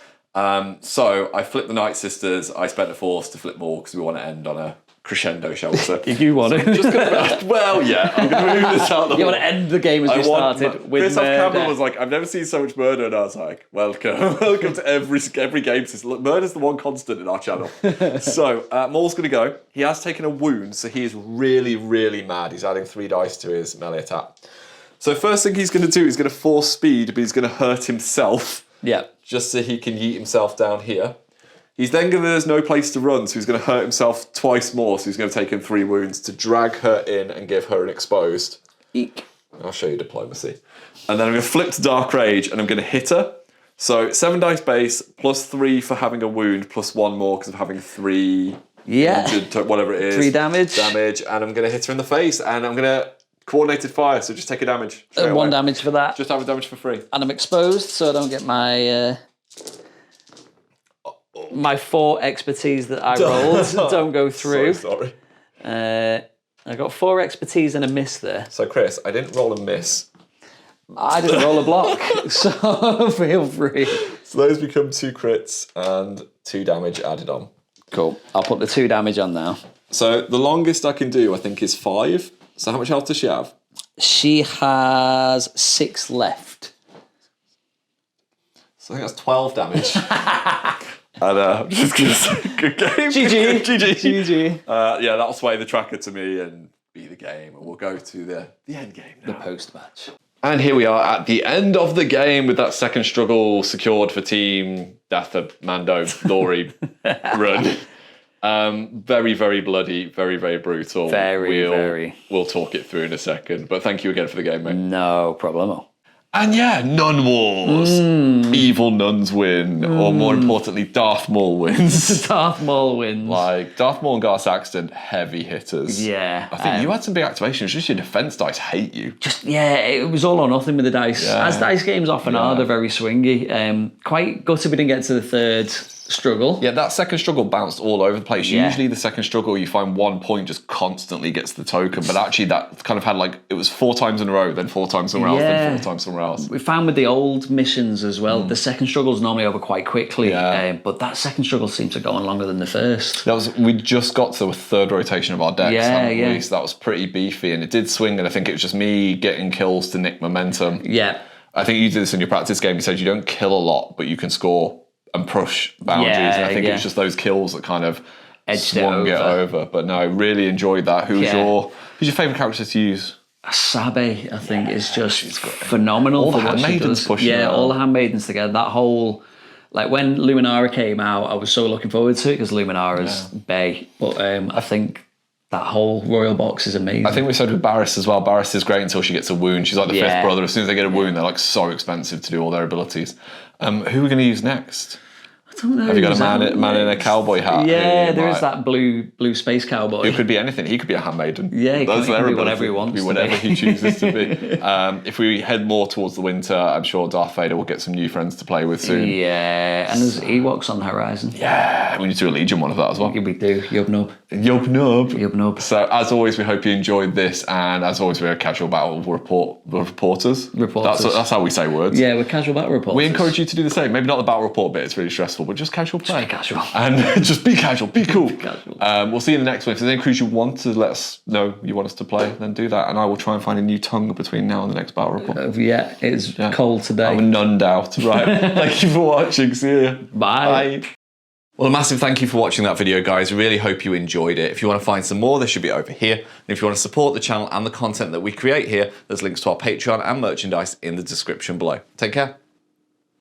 So I flipped the Night Sisters. I spent a force to flip more because we want to end on a crescendo, shall we say. You want it. Just gonna, well, yeah, I'm going to move this out the You want to end the game as we started with Chris murder. off camera was like, I've never seen so much murder, and I was like, welcome to every game system. Look, murder's the one constant in our channel. So Maul's going to go. He has taken a wound, so he is really, really mad. He's adding 3 dice to his melee attack. So first thing he's going to do is going to force speed, but he's going to hurt himself. Yeah. Just so he can yeet himself down here. He's then given there's no place to run, so he's going to hurt himself twice more, so he's going to take in 3 wounds to drag her in and give her an exposed. Eek. I'll show you diplomacy. And then I'm going to flip to Dark Rage, and I'm going to hit her. So 7 dice base, plus 3 for having a wound, plus 1 more because of having 3 injured, whatever it is. 3 damage. And I'm going to hit her in the face, and I'm going to Coordinated fire, so just take a damage. straight One away. damage for that. Just have a damage for free. And I'm exposed, so I don't get my 4 expertise that I rolled don't go through. So sorry. I got 4 expertise and a miss there. So Chris, I didn't roll a miss. I didn't roll a block, so feel free. So those become 2 crits and 2 damage added on. Cool. I'll put the 2 damage on now. So the longest I can do, I think, is 5. So how much health does she have? She has 6 left. So I think that's 12 damage. And I'm just going to say, good game. GG. GG. Yeah, that'll sway the tracker to me and be the game. And we'll go to the end game now. The post-match. And here we are at the end of the game with that second struggle secured for Team Mando Laurie run. Very, very bloody, very, very brutal. Very. We'll talk it through in a second. But thank you again for the game, mate. No problemo. And yeah, Nun Wars. Evil nuns win. Or more importantly, Darth Maul wins. Darth Maul wins. Like, Darth Maul and Gar Saxton, heavy hitters. Yeah. I think you had some big activations. Just your defense dice hate you. It was all or nothing with the dice. Yeah. As dice games often are, they're very swingy. Quite gutted we didn't get to the 3rd struggle. Yeah, that second struggle bounced all over the place. Yeah. Usually the second struggle, you find 1 point just constantly gets the token, but actually that kind of had it was 4 times in a row, then 4 times somewhere else, then 4 times somewhere else. We found with the old missions as well, the second struggle's normally over quite quickly, but that second struggle seems to go on longer than the first. We just got to the 3rd rotation of our decks, hadn't we? Yeah. So that was pretty beefy, and it did swing, and I think it was just me getting kills to nick momentum. Yeah. I think you did this in your practice game. You said you don't kill a lot, but you can score and push boundaries, and I think it was just those kills that kind of swung it over. But no, I really enjoyed that. Who's your favourite character to use? Sabe, I think, is just phenomenal. All for the what she handmaidens does. pushing her. All the handmaidens together. That whole, when Luminara came out, I was so looking forward to it because Luminara's bae. But I think that whole royal box is amazing. I think we said with Barriss as well. Barriss is great until she gets a wound. She's like the 5th brother. As soon as they get a wound, they're so expensive to do all their abilities. Who are we going to use next? I don't know. Have you got a man in a cowboy hat? Yeah, there is that blue space cowboy. It could be anything. He could be a handmaiden. Yeah, he can be whatever he wants. Be whatever he chooses to be. If we head more towards the winter, I'm sure Darth Vader will get some new friends to play with soon. Yeah, and there's Ewoks on the horizon. Yeah, we need to do a Legion one of that as well. We do. Yub nub. So as always, we hope you enjoyed this, and as always, we're a casual battle reporters. That's how we say words. Yeah, we're casual battle reporters. We encourage you to do the same. Maybe not the battle report bit; it's really stressful, but just casual play. Just be casual. And just be casual. Be cool. Be casual. We'll see you in the next one. If there's any crews you want to let us know you want us to play, then do that, and I will try and find a new tongue between now and the next battle report. It's cold today. I'm nunned out. Right. Thank you for watching. See you. Bye. Well, a massive thank you for watching that video, guys. Really hope you enjoyed it. If you want to find some more, they should be over here. And if you want to support the channel and the content that we create here, there's links to our Patreon and merchandise in the description below. Take care.